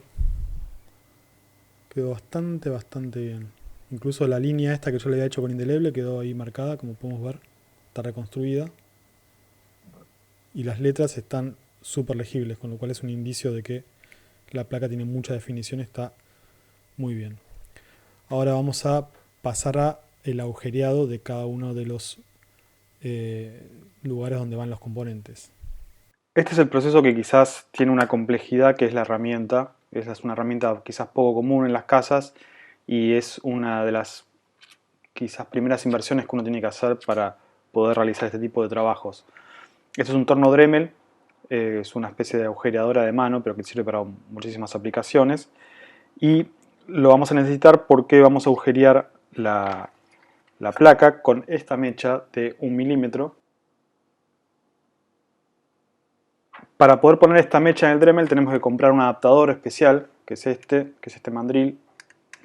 Quedó bastante bien. Incluso la línea esta que yo le había hecho con indeleble quedó ahí marcada, como podemos ver. Está reconstruida. Y las letras están súper legibles, con lo cual es un indicio de que la placa tiene mucha definición, está muy bien. Ahora vamos a pasar a el agujereado de cada uno de los lugares donde van los componentes. Este es el proceso que quizás tiene una complejidad, que es la herramienta. Esa es una herramienta quizás poco común en las casas y es una de las quizás primeras inversiones que uno tiene que hacer para poder realizar este tipo de trabajos. Este es un torno Dremel, es una especie de agujereadora de mano, pero que sirve para muchísimas aplicaciones. Y lo vamos a necesitar porque vamos a agujerear la placa con esta mecha de 1 milímetro. Para poder poner esta mecha en el Dremel tenemos que comprar un adaptador especial, que es este mandril,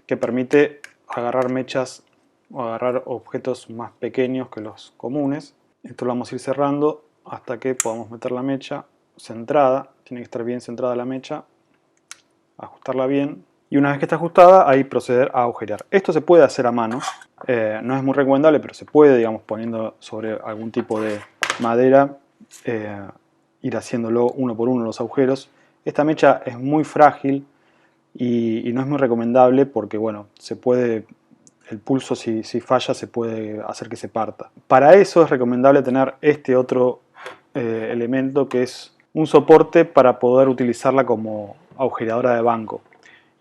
que permite agarrar mechas o agarrar objetos más pequeños que los comunes. Esto lo vamos a ir cerrando hasta que podamos meter la mecha centrada. Tiene que estar bien centrada la mecha, ajustarla bien. Y una vez que está ajustada, ahí proceder a agujerear. Esto se puede hacer a mano, no es muy recomendable, pero se puede, digamos, poniendo sobre algún tipo de madera, ir haciéndolo uno por uno los agujeros. Esta mecha es muy frágil y no es muy recomendable porque, bueno, el pulso si falla se puede hacer que se parta. Para eso es recomendable tener este otro elemento, que es un soporte para poder utilizarla como agujereadora de banco.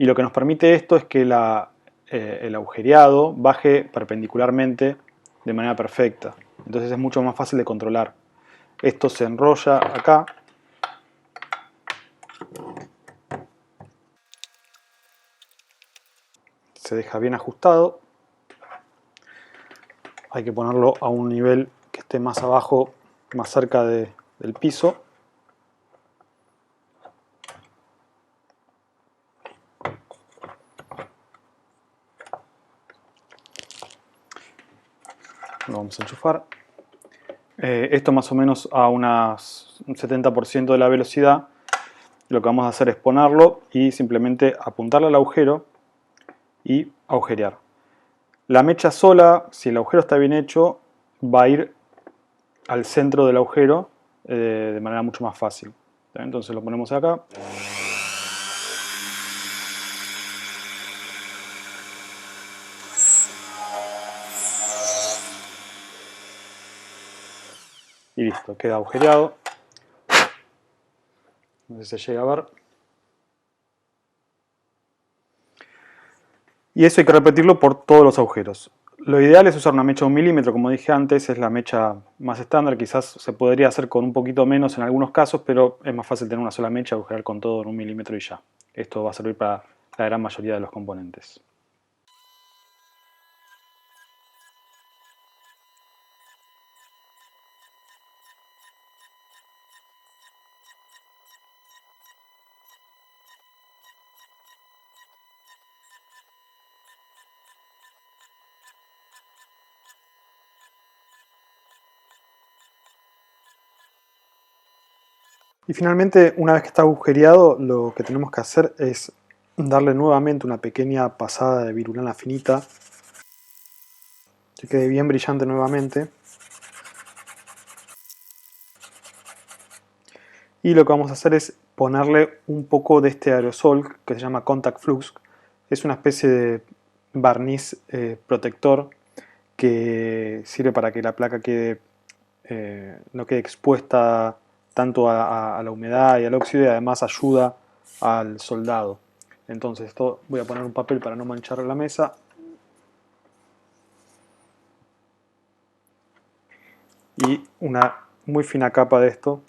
Y lo que nos permite esto es que el agujereado baje perpendicularmente de manera perfecta. Entonces es mucho más fácil de controlar. Esto se enrolla acá se deja bien ajustado. Hay que ponerlo a un nivel que esté más abajo, más cerca del piso. Lo vamos a enchufar. Esto más o menos a un 70% de la velocidad. Lo que vamos a hacer es ponerlo y simplemente apuntarle al agujero y agujerear. La mecha sola, si el agujero está bien hecho, va a ir al centro del agujero de manera mucho más fácil. Entonces lo ponemos acá. Y listo, queda agujereado. No sé si se llega a ver. Y eso hay que repetirlo por todos los agujeros. Lo ideal es usar una mecha de 1 milímetro, como dije antes, es la mecha más estándar. Quizás se podría hacer con un poquito menos en algunos casos, pero es más fácil tener una sola mecha, agujerar con todo en 1 milímetro y ya. Esto va a servir para la gran mayoría de los componentes. Y finalmente, una vez que está agujereado, lo que tenemos que hacer es darle nuevamente una pequeña pasada de virulana finita, que quede bien brillante nuevamente. Y lo que vamos a hacer es ponerle un poco de este aerosol que se llama Contact Flux. Es una especie de barniz protector que sirve para que la placa no quede expuesta tanto a la humedad y al óxido, y además ayuda al soldado. Entonces esto voy a poner un papel para no manchar la mesa. Y una muy fina capa de esto.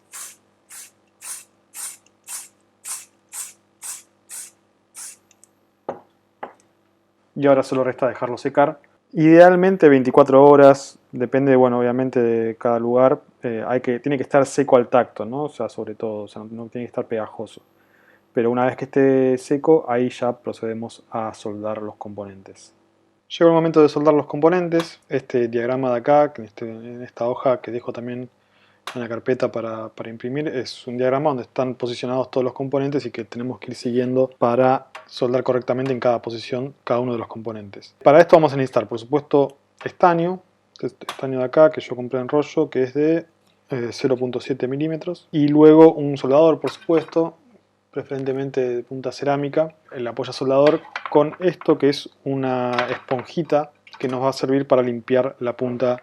Y ahora solo resta dejarlo secar. Idealmente 24 horas, depende, bueno, obviamente de cada lugar. Tiene que estar seco al tacto, ¿no? O sea, sobre todo, o sea, no tiene que estar pegajoso. Pero una vez que esté seco, ahí ya procedemos a soldar los componentes. Llegó el momento de soldar los componentes. Este diagrama de acá, en esta hoja que dejo también en la carpeta para imprimir, es un diagrama donde están posicionados todos los componentes y que tenemos que ir siguiendo para soldar correctamente en cada posición cada uno de los componentes. Para esto vamos a necesitar, por supuesto, estaño, este estaño de acá que yo compré en rollo, que es de 0.7 milímetros, y luego un soldador, por supuesto, preferentemente de punta cerámica, el apoya soldador con esto que es una esponjita que nos va a servir para limpiar la punta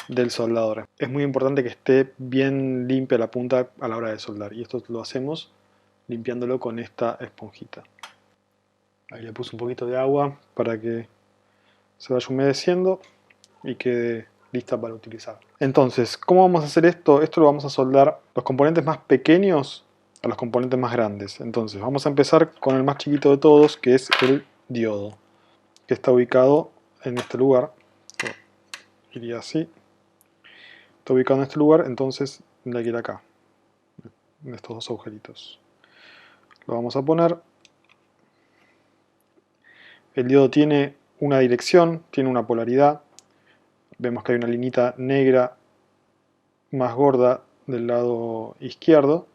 del soldador. Es muy importante que esté bien limpia la punta a la hora de soldar, y esto lo hacemos limpiándolo con esta esponjita. Ahí le puse un poquito de agua para que se vaya humedeciendo y quede lista para utilizar. Entonces, ¿cómo vamos a hacer esto? Esto lo vamos a soldar los componentes más pequeños a los componentes más grandes. Entonces, vamos a empezar con el más chiquito de todos, que es el diodo, que está ubicado en este lugar. Iría así. Está ubicado en este lugar, entonces tendría que ir acá, en estos dos agujeritos. Lo vamos a poner. El diodo tiene una dirección, tiene una polaridad. Vemos que hay una linita negra más gorda del lado izquierdo,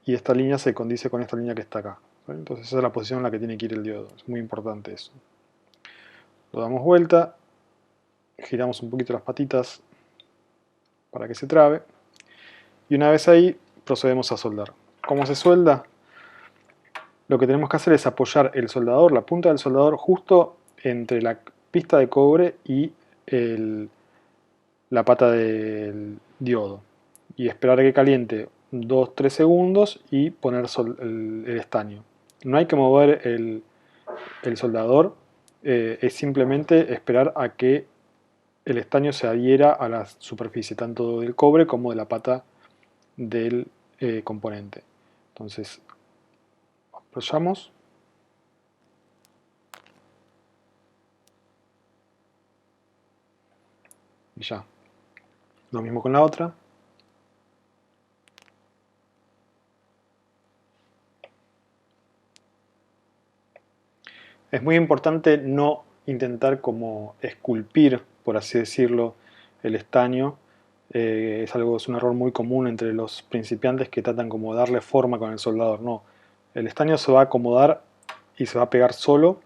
y esta línea se condice con esta línea que está acá. Entonces esa es la posición en la que tiene que ir el diodo. Es muy importante eso. Lo damos vuelta, giramos un poquito las patitas para que se trabe, y una vez ahí procedemos a soldar. ¿Cómo se suelda? Lo que tenemos que hacer es apoyar el soldador, la punta del soldador, justo entre la pista de cobre y la pata del diodo, y esperar a que caliente 2-3 segundos y poner el estaño. No hay que mover el soldador, es simplemente esperar a que el estaño se adhiera a la superficie, tanto del cobre como de la pata del componente. Entonces, apoyamos. y ya. Lo mismo con la otra. Es muy importante no intentar como esculpir, por así decirlo, el estaño. Es un error muy común entre los principiantes que tratan como de darle forma con el soldador. No, el estaño se va a acomodar y se va a pegar solo.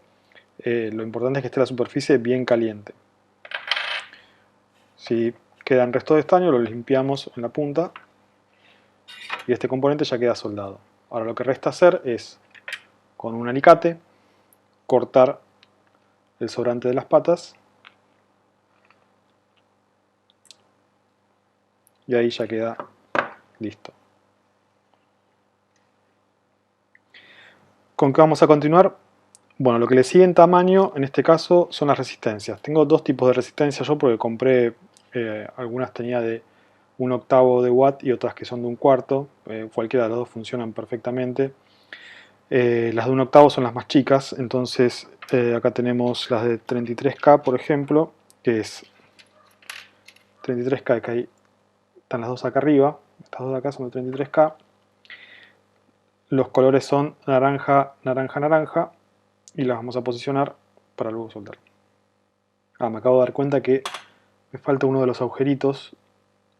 Lo importante es que esté la superficie bien caliente. Si queda el resto de estaño, lo limpiamos en la punta y este componente ya queda soldado. Ahora lo que resta hacer es, con un alicate, cortar el sobrante de las patas y ahí ya queda listo. ¿Con qué vamos a continuar? Bueno, lo que le sigue en tamaño, en este caso, son las resistencias. Tengo dos tipos de resistencias yo porque compré, algunas tenía de 1/8 de watt y otras que son de 1/4. Cualquiera de las dos funcionan perfectamente. Las de 1/8 son las más chicas, entonces acá tenemos las de 33K, por ejemplo, que es 33K, que ahí están las dos acá arriba. Estas dos de acá son de 33K. Los colores son naranja, naranja, naranja. Y las vamos a posicionar para luego soltar. Me acabo de dar cuenta que me falta uno de los agujeritos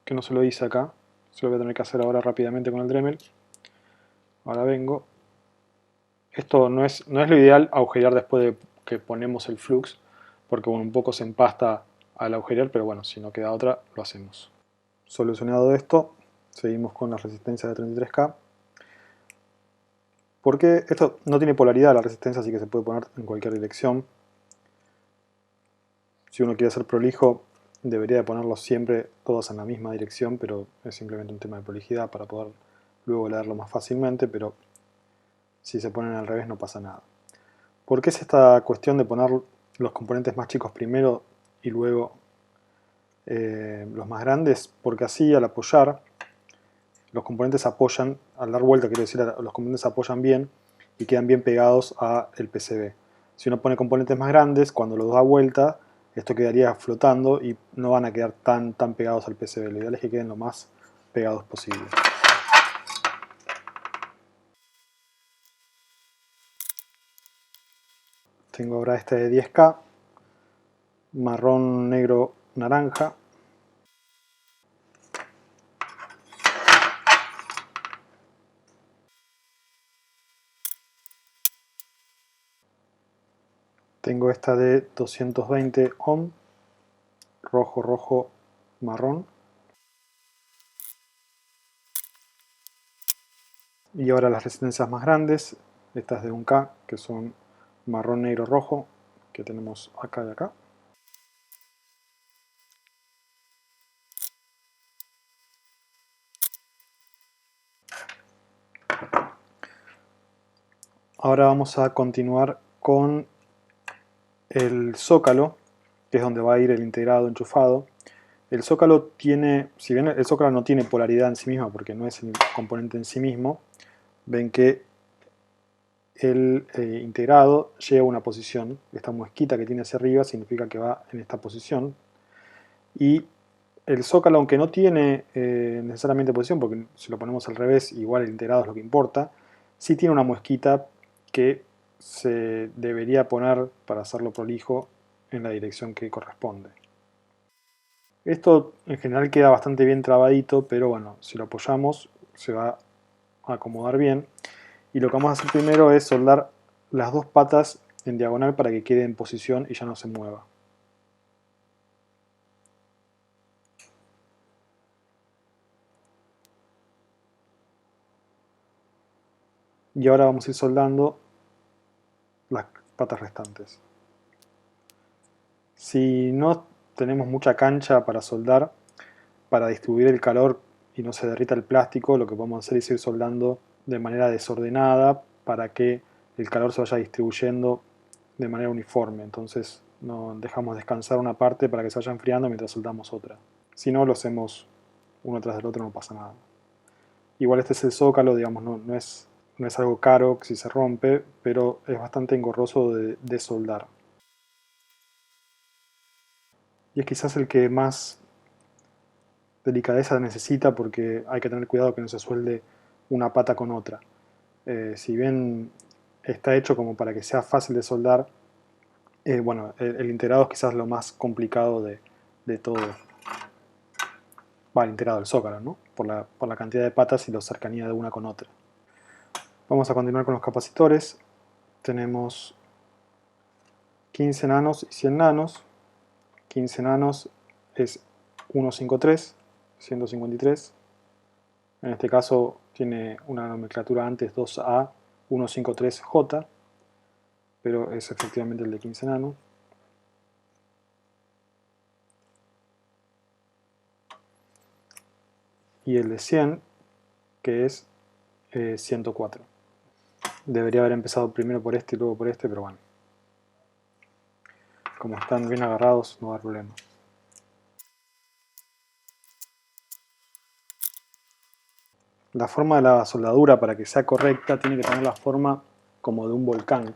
que no se lo hice acá. Se lo voy a tener que hacer ahora rápidamente con el Dremel. Ahora vengo. Esto no es lo ideal agujerear después de que ponemos el flux, porque bueno, un poco se empasta al agujerear, pero bueno, si no queda otra, lo hacemos. Solucionado esto, seguimos con la resistencia de 33K. Porque esto no tiene polaridad la resistencia, así que se puede poner en cualquier dirección. Si uno quiere ser prolijo, debería de ponerlos siempre todos en la misma dirección, pero es simplemente un tema de prolijidad para poder luego leerlo más fácilmente, pero si se ponen al revés no pasa nada. ¿Por qué es esta cuestión de poner los componentes más chicos primero y luego los más grandes? Porque así al apoyar, los componentes apoyan, al dar vuelta quiero decir, los componentes apoyan bien y quedan bien pegados al PCB. Si uno pone componentes más grandes, cuando los da vuelta, esto quedaría flotando y no van a quedar tan pegados al PCB. Lo ideal es que queden lo más pegados posible. Tengo ahora este de 10K, marrón, negro, naranja. Tengo esta de 220 ohm, rojo, rojo, marrón. Y ahora las resistencias más grandes, estas de 1K, que son marrón, negro, rojo, que tenemos acá y acá. Ahora vamos a continuar con el zócalo, que es donde va a ir el integrado enchufado. El zócalo tiene, si bien el zócalo no tiene polaridad en sí misma, porque no es el componente en sí mismo, ven que el integrado llega a una posición. Esta muesquita que tiene hacia arriba significa que va en esta posición. Y el zócalo, aunque no tiene necesariamente posición, porque si lo ponemos al revés, igual el integrado es lo que importa, sí tiene una muesquita que se debería poner, para hacerlo prolijo, en la dirección que corresponde. Esto en general queda bastante bien trabadito, pero bueno, si lo apoyamos se va a acomodar bien. Y lo que vamos a hacer primero es soldar las dos patas en diagonal para que quede en posición y ya no se mueva. Y ahora vamos a ir soldando las patas restantes. Si no tenemos mucha cancha para soldar, para distribuir el calor y no se derrita el plástico, lo que podemos hacer es ir soldando de manera desordenada para que el calor se vaya distribuyendo de manera uniforme. Entonces no dejamos descansar una parte para que se vaya enfriando mientras soldamos otra. Si no, lo hacemos uno tras del otro, no pasa nada. Igual este es el zócalo, digamos, no es algo caro si se rompe, pero es bastante engorroso de soldar. Y es quizás el que más delicadeza necesita porque hay que tener cuidado que no se suelde una pata con otra. Si bien está hecho como para que sea fácil de soldar, bueno, el integrado es quizás lo más complicado de todo. Va, el integrado del zócalo, ¿no? Por la cantidad de patas y la cercanía de una con otra. Vamos a continuar con los capacitores. Tenemos 15 nanos y 100 nanos. 15 nanos es 153, 153. En este caso tiene una nomenclatura antes 2A, 153J, pero es efectivamente el de 15 nanos. Y el de 100, que es 104. Debería haber empezado primero por este y luego por este, pero bueno. Como están bien agarrados, no va a haber problema. La forma de la soldadura, para que sea correcta, tiene que tener la forma como de un volcán.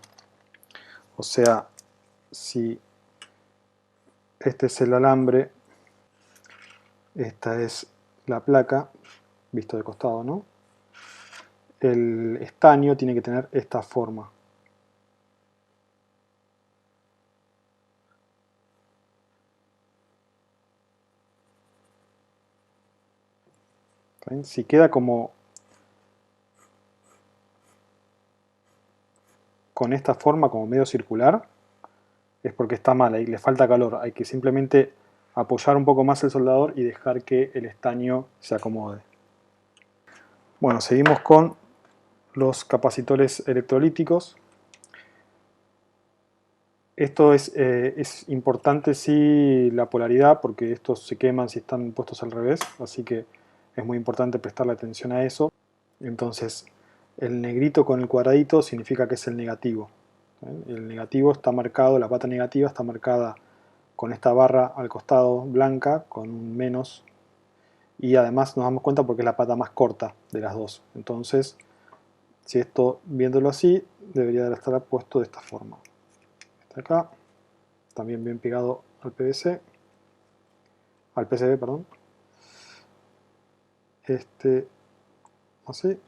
O sea, si este es el alambre, esta es la placa, visto de costado, ¿no? El estaño tiene que tener esta forma. ¿Ven? Si queda como con esta forma, como medio circular, es porque está mal, ahí le falta calor. Hay que simplemente apoyar un poco más el soldador y dejar que el estaño se acomode. Bueno, seguimos con los capacitores electrolíticos. Esto es importante si la polaridad, porque estos se queman si están puestos al revés, así que es muy importante prestarle atención a eso. Entonces, el negrito con el cuadradito significa que es el negativo. El negativo está marcado, la pata negativa está marcada con esta barra al costado blanca, con un menos, y además nos damos cuenta porque es la pata más corta de las dos. Entonces, si esto, viéndolo así, debería estar puesto de esta forma. Está acá, también bien pegado al PVC, al PCB, perdón. Así.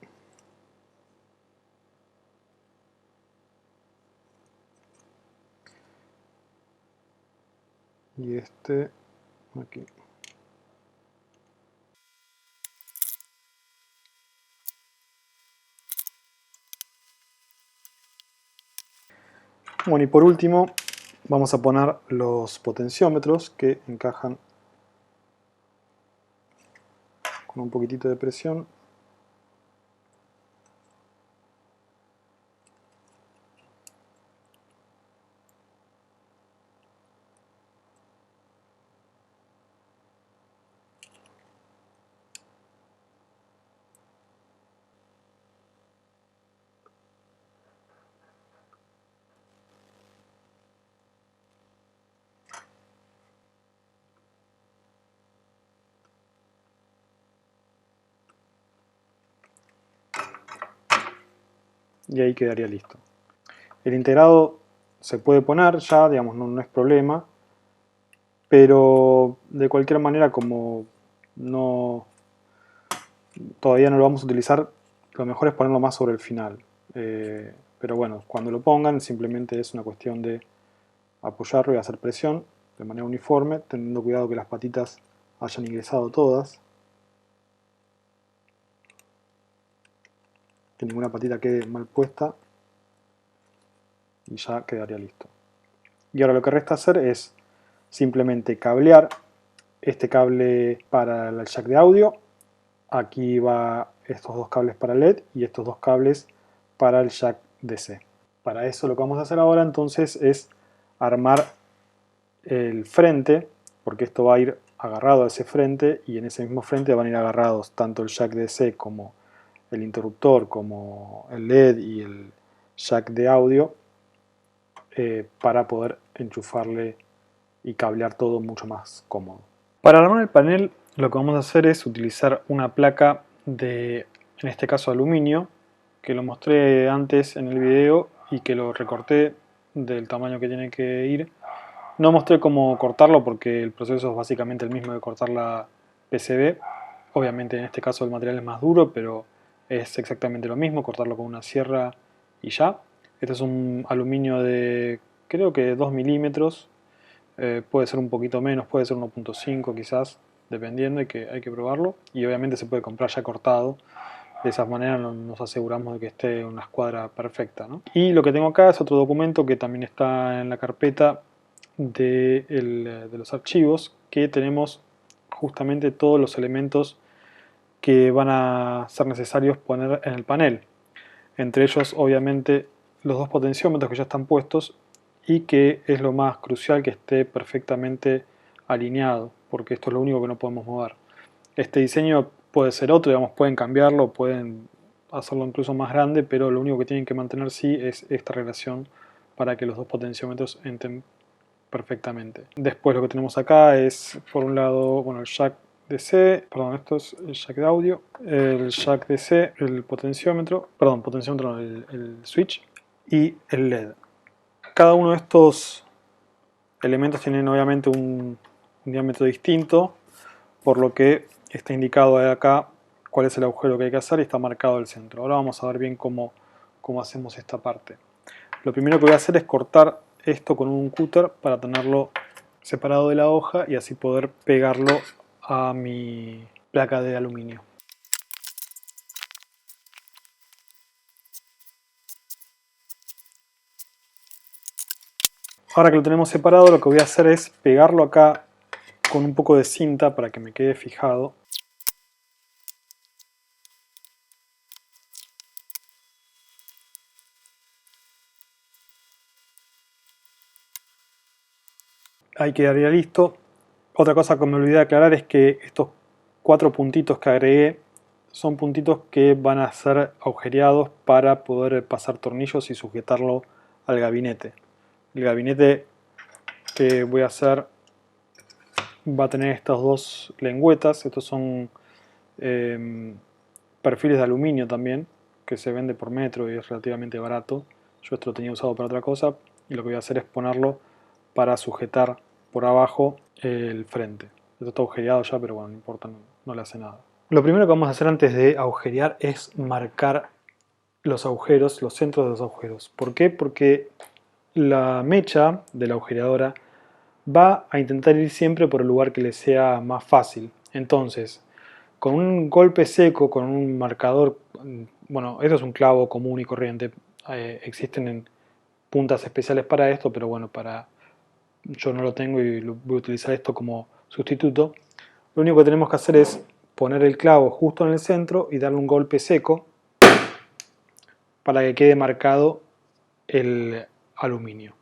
Y aquí. Bueno, y por último vamos a poner los potenciómetros que encajan con un poquitito de presión. Y ahí quedaría listo. El integrado se puede poner ya, digamos, no es problema, pero de cualquier manera, como todavía no lo vamos a utilizar, lo mejor es ponerlo más sobre el final. Pero bueno, cuando lo pongan simplemente es una cuestión de apoyarlo y hacer presión de manera uniforme, teniendo cuidado que las patitas hayan ingresado todas, que ninguna patita quede mal puesta, y ya quedaría listo. Y ahora lo que resta hacer es simplemente cablear este cable para el jack de audio. Aquí va estos dos cables para LED y estos dos cables para el jack DC. Para eso lo que vamos a hacer ahora entonces es armar el frente, porque esto va a ir agarrado a ese frente y en ese mismo frente van a ir agarrados tanto el jack DC como el interruptor, como el LED y el jack de audio, para poder enchufarle y cablear todo mucho más cómodo. Para armar el panel lo que vamos a hacer es utilizar una placa de, en este caso, aluminio, que lo mostré antes en el video y que lo recorté del tamaño que tiene que ir. No mostré cómo cortarlo porque el proceso es básicamente el mismo de cortar la PCB. Obviamente en este caso el material es más duro, pero es exactamente lo mismo, cortarlo con una sierra y ya. Este es un aluminio de creo que 2 milímetros, puede ser un poquito menos, puede ser 1.5 quizás, dependiendo, hay que probarlo. Y obviamente se puede comprar ya cortado, de esa manera nos aseguramos de que esté en una escuadra perfecta, ¿no? Y lo que tengo acá es otro documento que también está en la carpeta de los archivos, que tenemos justamente todos los elementos que van a ser necesarios poner en el panel. Entre ellos, obviamente, los dos potenciómetros que ya están puestos y que es lo más crucial que esté perfectamente alineado, porque esto es lo único que no podemos mover. Este diseño puede ser otro, digamos, pueden cambiarlo, pueden hacerlo incluso más grande, pero lo único que tienen que mantener sí es esta relación para que los dos potenciómetros entren perfectamente. Después lo que tenemos acá es, por un lado, bueno, el jack DC, perdón, esto es el jack de audio, el jack DC, el potenciómetro, perdón, potenciómetro no, el switch y el LED. Cada uno de estos elementos tienen obviamente un diámetro distinto, por lo que está indicado acá cuál es el agujero que hay que hacer y está marcado el centro. Ahora vamos a ver bien cómo hacemos esta parte. Lo primero que voy a hacer es cortar esto con un cúter para tenerlo separado de la hoja y así poder pegarlo a mi placa de aluminio. Ahora que lo tenemos separado, lo que voy a hacer es pegarlo acá con un poco de cinta para que me quede fijado. Ahí quedaría listo. Otra cosa que me olvidé de aclarar es que estos 4 puntitos que agregué son puntitos que van a ser agujereados para poder pasar tornillos y sujetarlo al gabinete. El gabinete que voy a hacer va a tener estas dos lengüetas. Estos son perfiles de aluminio también, que se vende por metro y es relativamente barato. Yo esto lo tenía usado para otra cosa y lo que voy a hacer es ponerlo para sujetar por abajo el frente. Esto está agujereado ya, pero bueno, no importa, no le hace nada. Lo primero que vamos a hacer antes de agujerear es marcar los agujeros, los centros de los agujeros. ¿Por qué? Porque la mecha de la agujereadora va a intentar ir siempre por el lugar que le sea más fácil. Entonces, con un golpe seco, con un marcador, bueno, esto es un clavo común y corriente, existen puntas especiales para esto, pero bueno, yo no lo tengo y voy a utilizar esto como sustituto. Lo único que tenemos que hacer es poner el clavo justo en el centro y darle un golpe seco para que quede marcado el aluminio.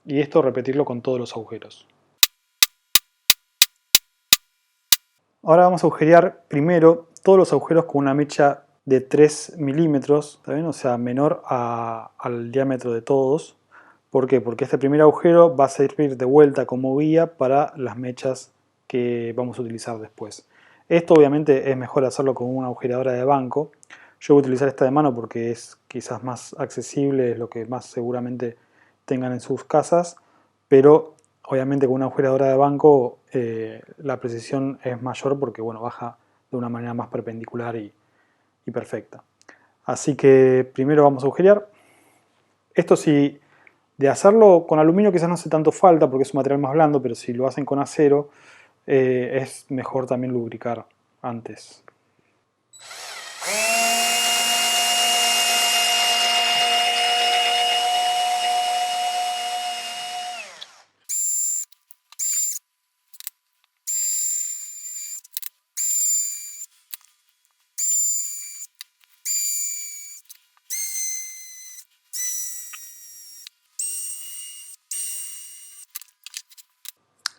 Y esto repetirlo con todos los agujeros. Ahora vamos a agujerear primero todos los agujeros con una mecha de 3 milímetros, ¿está bien? O sea, menor al diámetro de todos. ¿Por qué? Porque este primer agujero va a servir de vuelta como guía para las mechas que vamos a utilizar después. Esto obviamente es mejor hacerlo con una agujereadora de banco. Yo voy a utilizar esta de mano porque es quizás más accesible, es lo que más seguramente tengan en sus casas, pero obviamente con una agujereadora de banco la precisión es mayor porque bueno, baja de una manera más perpendicular y perfecta. Así que primero vamos a agujerear. Esto sí, de hacerlo con aluminio quizás no hace tanto falta porque es un material más blando, pero si lo hacen con acero es mejor también lubricar antes.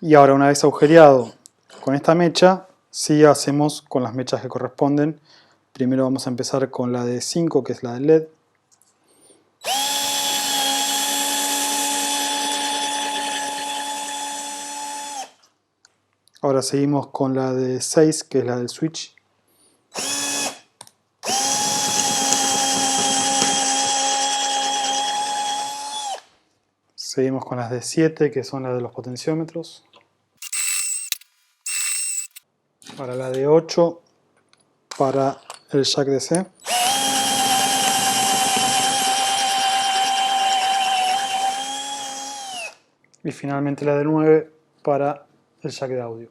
Y ahora una vez agujereado con esta mecha, sí hacemos con las mechas que corresponden. Primero vamos a empezar con la de 5, que es la de LED. Ahora seguimos con la de 6, que es la del switch. Seguimos con las de 7, que son las de los potenciómetros. Para la de 8, para el jack DC. Y finalmente la de 9 para el jack de audio.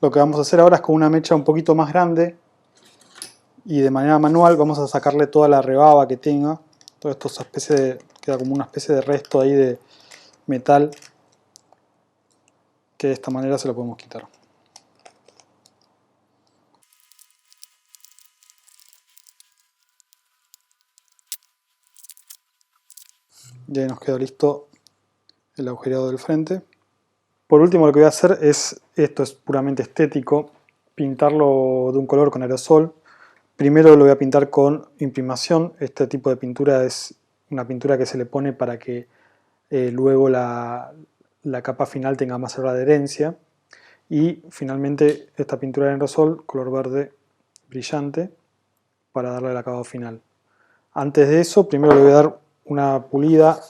Lo que vamos a hacer ahora es con una mecha un poquito más grande y de manera manual vamos a sacarle toda la rebaba que tenga. Todo esto queda como una especie de resto ahí de metal que de esta manera se lo podemos quitar. Y ahí nos queda listo el agujereado del frente. Por último, lo que voy a hacer es, esto es puramente estético, pintarlo de un color con aerosol. Primero lo voy a pintar con imprimación. Este tipo de pintura es una pintura que se le pone para que luego la capa final tenga más adherencia. Y finalmente esta pintura en aerosol, color verde brillante, para darle el acabado final. Antes de eso, primero le voy a dar una pulida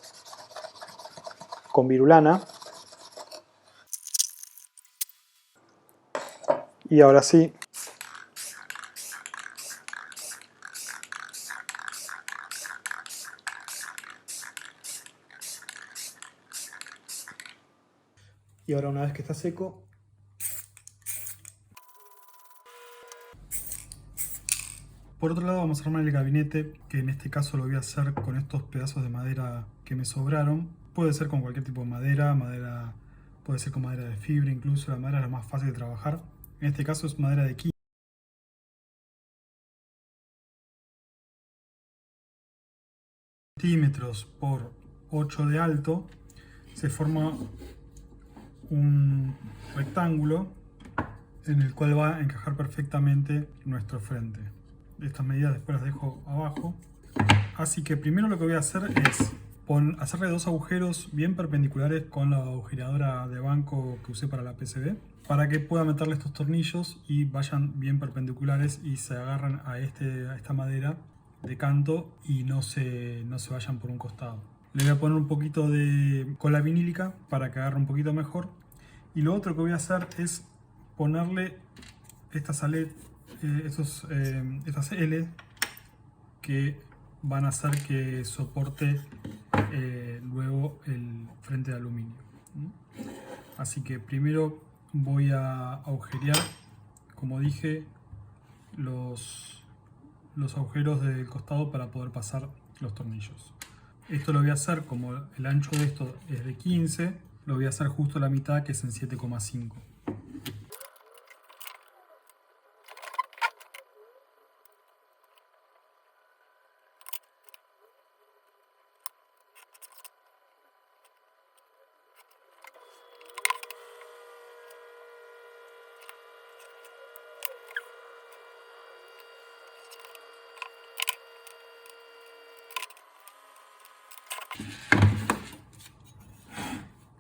con virulana. Y ahora sí, y ahora una vez que está seco, por otro lado vamos a armar el gabinete, que en este caso lo voy a hacer con estos pedazos de madera que me sobraron. Puede ser con cualquier tipo de madera, puede ser con madera de fibra, incluso la madera es la más fácil de trabajar. En este caso es madera de 15 centímetros por 8 de alto. Se forma un rectángulo en el cual va a encajar perfectamente nuestro frente. Estas medidas después las dejo abajo. Así que primero lo que voy a hacer es hacerle dos agujeros bien perpendiculares con la agujeradora de banco que usé para la PCB, para que pueda meterle estos tornillos y vayan bien perpendiculares y se agarren a esta madera de canto y no se vayan por un costado. Le voy a poner un poquito de cola vinílica para que agarre un poquito mejor. Y lo otro que voy a hacer es ponerle estas L que van a hacer que soporte luego el frente de aluminio. Así que primero voy a agujerear, como dije, los agujeros del costado para poder pasar los tornillos. Esto lo voy a hacer, como el ancho de esto es de 15, lo voy a hacer justo a la mitad, que es en 7,5.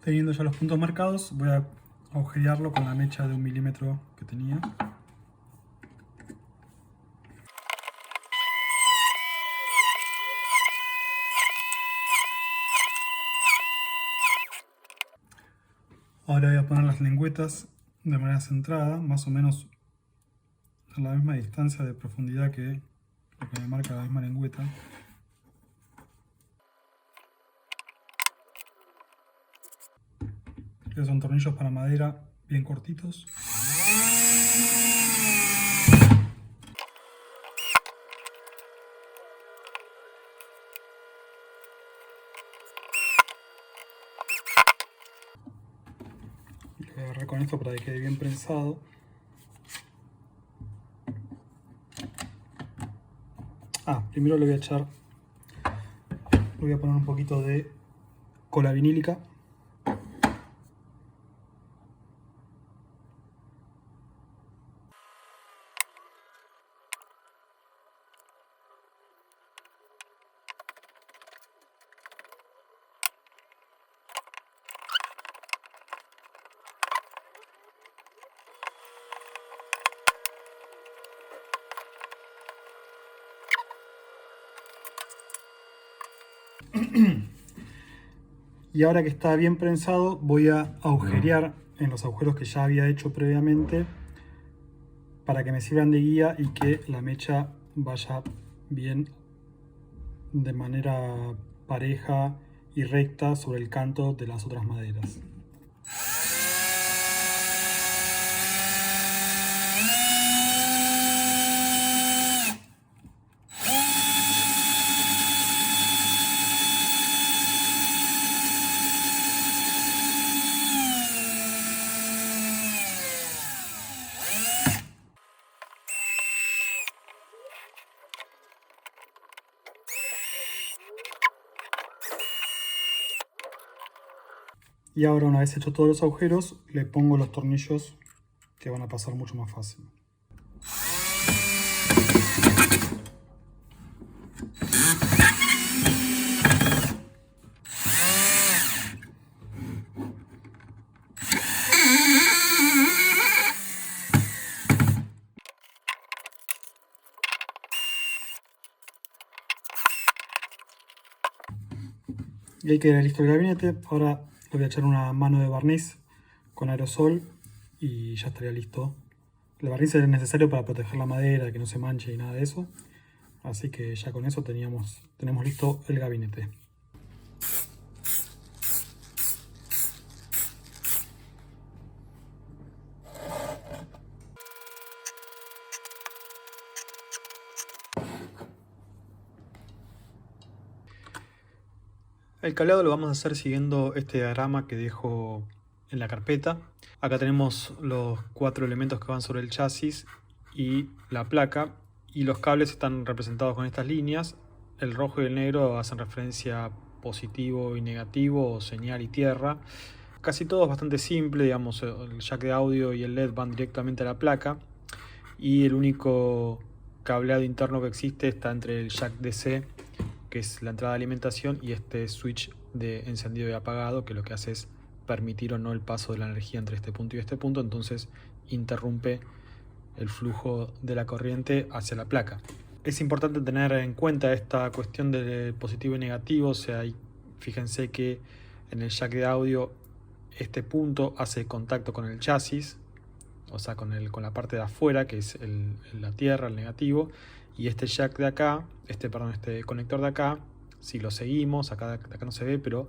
Teniendo ya los puntos marcados, voy a agujerearlo con la mecha de 1 milímetro que tenía. Ahora voy a poner las lengüetas de manera centrada, más o menos a la misma distancia de profundidad que lo que me marca la misma lengüeta. Estos son tornillos para madera bien cortitos. Y lo voy a agarrar con esto para que quede bien prensado. Primero le voy a poner un poquito de cola vinílica. Y Y ahora que está bien prensado, voy a agujerear en los agujeros que ya había hecho previamente para que me sirvan de guía y que la mecha vaya bien de manera pareja y recta sobre el canto de las otras maderas. Y ahora, una vez hecho todos los agujeros, le pongo los tornillos que van a pasar mucho más fácil. Y ahí queda listo el gabinete. Ahora le voy a echar una mano de barniz con aerosol y ya estaría listo. El barniz es necesario para proteger la madera, que no se manche y nada de eso. Así que ya con eso tenemos listo el gabinete. El cableado lo vamos a hacer siguiendo este diagrama que dejo en la carpeta. Acá tenemos los 4 elementos que van sobre el chasis y la placa, y los cables están representados con estas líneas. El rojo y el negro hacen referencia a positivo y negativo, o señal y tierra. Casi todo es bastante simple, digamos, el jack de audio y el LED van directamente a la placa, y el único cableado interno que existe está entre el jack DC, que es la entrada de alimentación, y este switch de encendido y apagado, que lo que hace es permitir o no el paso de la energía entre este punto y este punto, entonces interrumpe el flujo de la corriente hacia la placa. Es importante tener en cuenta esta cuestión de positivo y negativo, o sea, fíjense que en el jack de audio este punto hace contacto con el chasis, o sea, con la parte de afuera, que es la tierra, el negativo, y este jack de acá, este conector de acá, si lo seguimos, acá no se ve, pero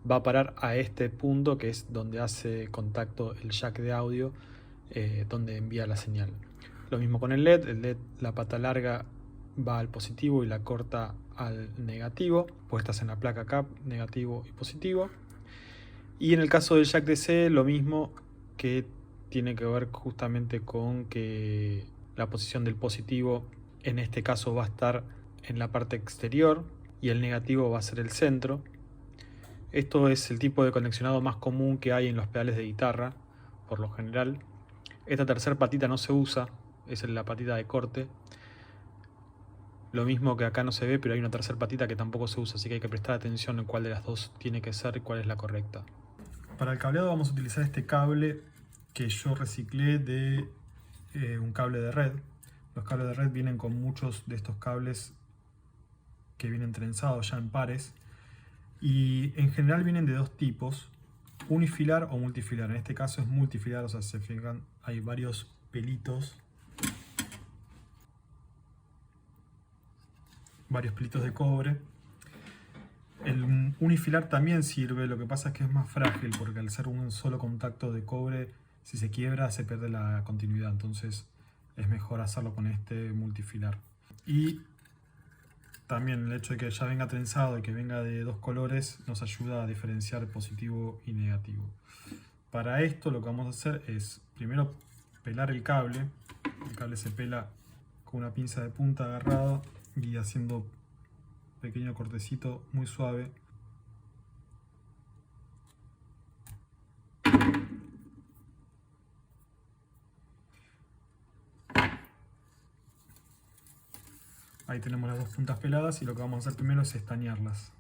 va a parar a este punto, que es donde hace contacto el jack de audio, donde envía la señal. Lo mismo con el LED, la pata larga va al positivo y la corta al negativo, pues estás en la placa acá, negativo y positivo. Y en el caso del jack DC, lo mismo, que tiene que ver justamente con que la posición del positivo en este caso va a estar en la parte exterior y el negativo va a ser el centro. Esto es el tipo de conexionado más común que hay en los pedales de guitarra, por lo general. Esta tercera patita no se usa, es la patita de corte. Lo mismo que acá no se ve, pero hay una tercera patita que tampoco se usa, así que hay que prestar atención en cuál de las dos tiene que ser y cuál es la correcta. Para el cableado vamos a utilizar este cable que yo reciclé de un cable de red. Los cables de red vienen con muchos de estos cables que vienen trenzados ya en pares, y en general vienen de dos tipos, unifilar o multifilar. En este caso es multifilar, o sea, se fijan, hay varios pelitos, de cobre. El unifilar también sirve, lo que pasa es que es más frágil, porque al ser un solo contacto de cobre, si se quiebra se pierde la continuidad, entonces es mejor hacerlo con este multifilar. Y también el hecho de que ya venga trenzado y que venga de dos colores nos ayuda a diferenciar positivo y negativo. Para esto lo que vamos a hacer es primero pelar el cable. El cable se pela con una pinza de punta agarrado y haciendo pequeño cortecito muy suave. Ahí tenemos las dos puntas peladas y lo que vamos a hacer primero es estañarlas.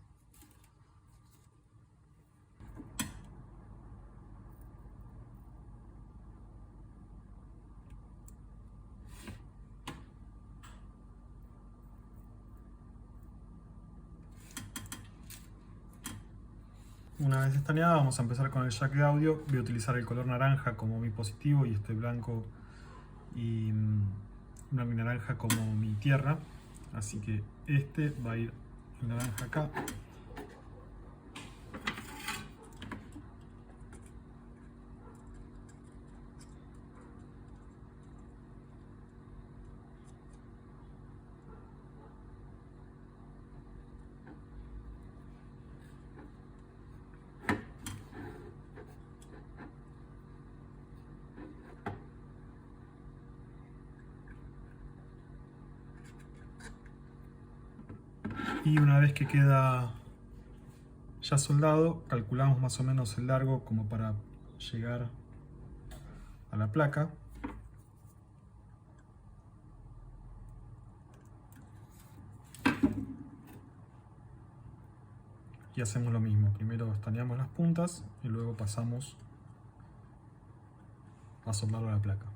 Una vez estaneada, vamos a empezar con el jack de audio. Voy a utilizar el color naranja como mi positivo y este blanco y naranja como mi tierra. Así que este va a ir el naranja acá. Y una vez que queda ya soldado, calculamos más o menos el largo como para llegar a la placa. Y hacemos lo mismo, primero estaneamos las puntas y luego pasamos a soldarlo a la placa.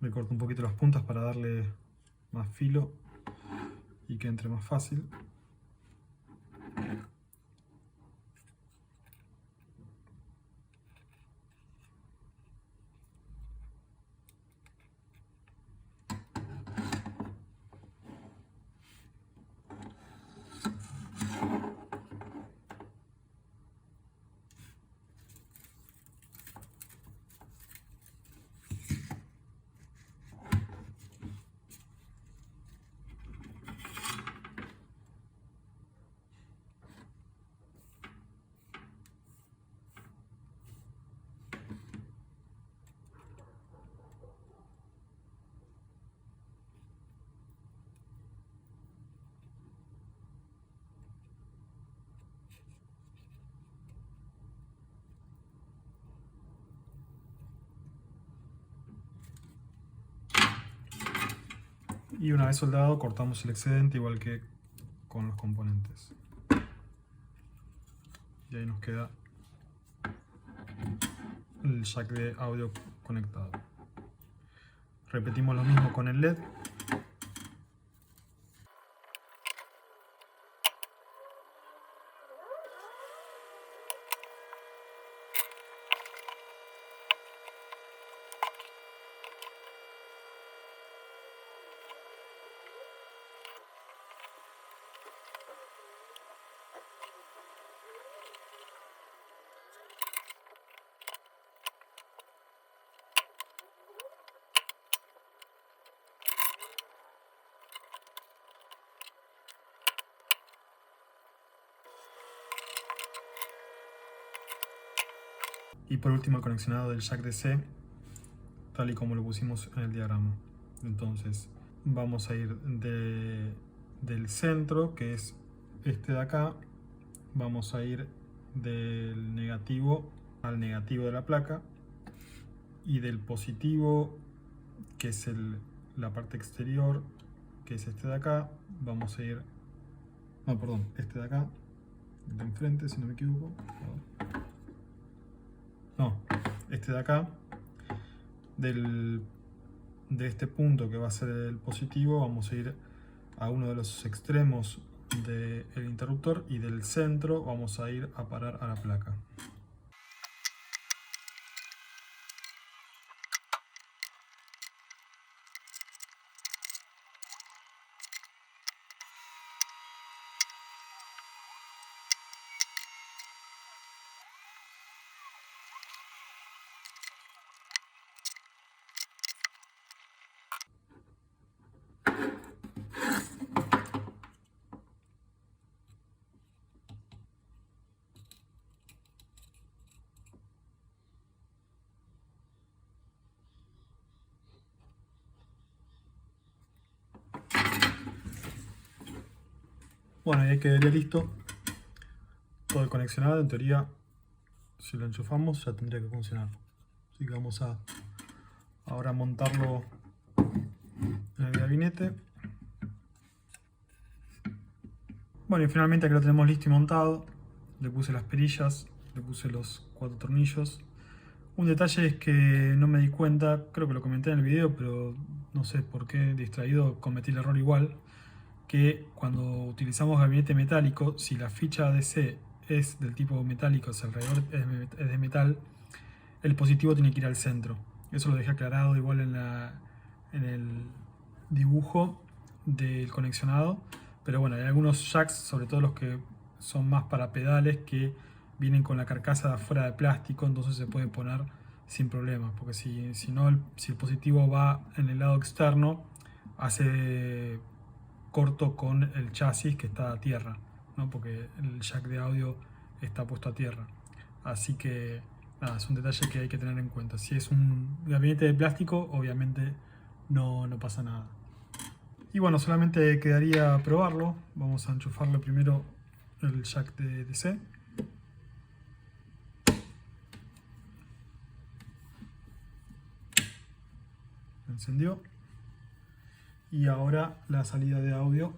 Le corto un poquito las puntas para darle más filo y que entre más fácil. Y una vez soldado, cortamos el excedente igual que con los componentes. Y ahí nos queda el jack de audio conectado. Repetimos lo mismo con el LED. Y por último el conexionado del jack DC, tal y como lo pusimos en el diagrama. Entonces vamos a ir del centro, que es este de acá, vamos a ir del negativo al negativo de la placa, y del positivo, que es la parte exterior, que es este de acá, vamos a ir, no, perdón, este de acá, de enfrente, si no me equivoco. No, este de acá, de este punto que va a ser el positivo, vamos a ir a uno de los extremos del interruptor, y del centro vamos a ir a parar a la placa. Bueno, y ahí quedaría listo todo el conexionado. En teoría, si lo enchufamos ya tendría que funcionar. Así que vamos a ahora montarlo en el gabinete. Bueno, y finalmente aquí lo tenemos listo y montado. Le puse las perillas, le puse los 4 tornillos. Un detalle es que no me di cuenta, creo que lo comenté en el video, pero no sé por qué, distraído, cometí el error igual, que cuando utilizamos gabinete metálico, si la ficha ADC es del tipo metálico, si alrededor es de metal, el positivo tiene que ir al centro. Eso lo dejé aclarado igual en el dibujo del conexionado. Pero bueno, hay algunos jacks, sobre todo los que son más para pedales, que vienen con la carcasa de afuera de plástico, entonces se puede poner sin problema. Porque si no, si el positivo va en el lado externo, hace corto con el chasis que está a tierra, ¿no? Porque el jack de audio está puesto a tierra. Así que nada, es un detalle que hay que tener en cuenta. Si es un gabinete de plástico, obviamente no pasa nada. Y bueno, solamente quedaría probarlo. Vamos a enchufarle primero el jack de DC. Encendió. Y ahora la salida de audio.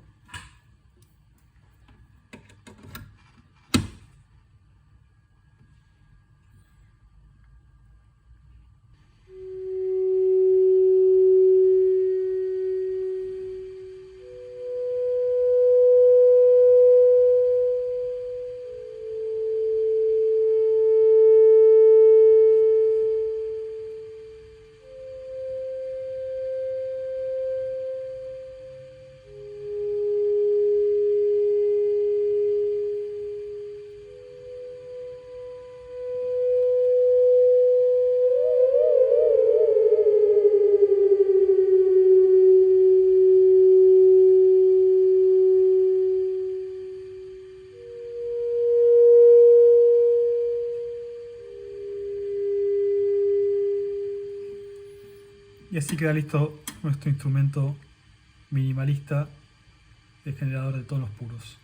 Y así queda listo nuestro instrumento minimalista de generador de tonos puros.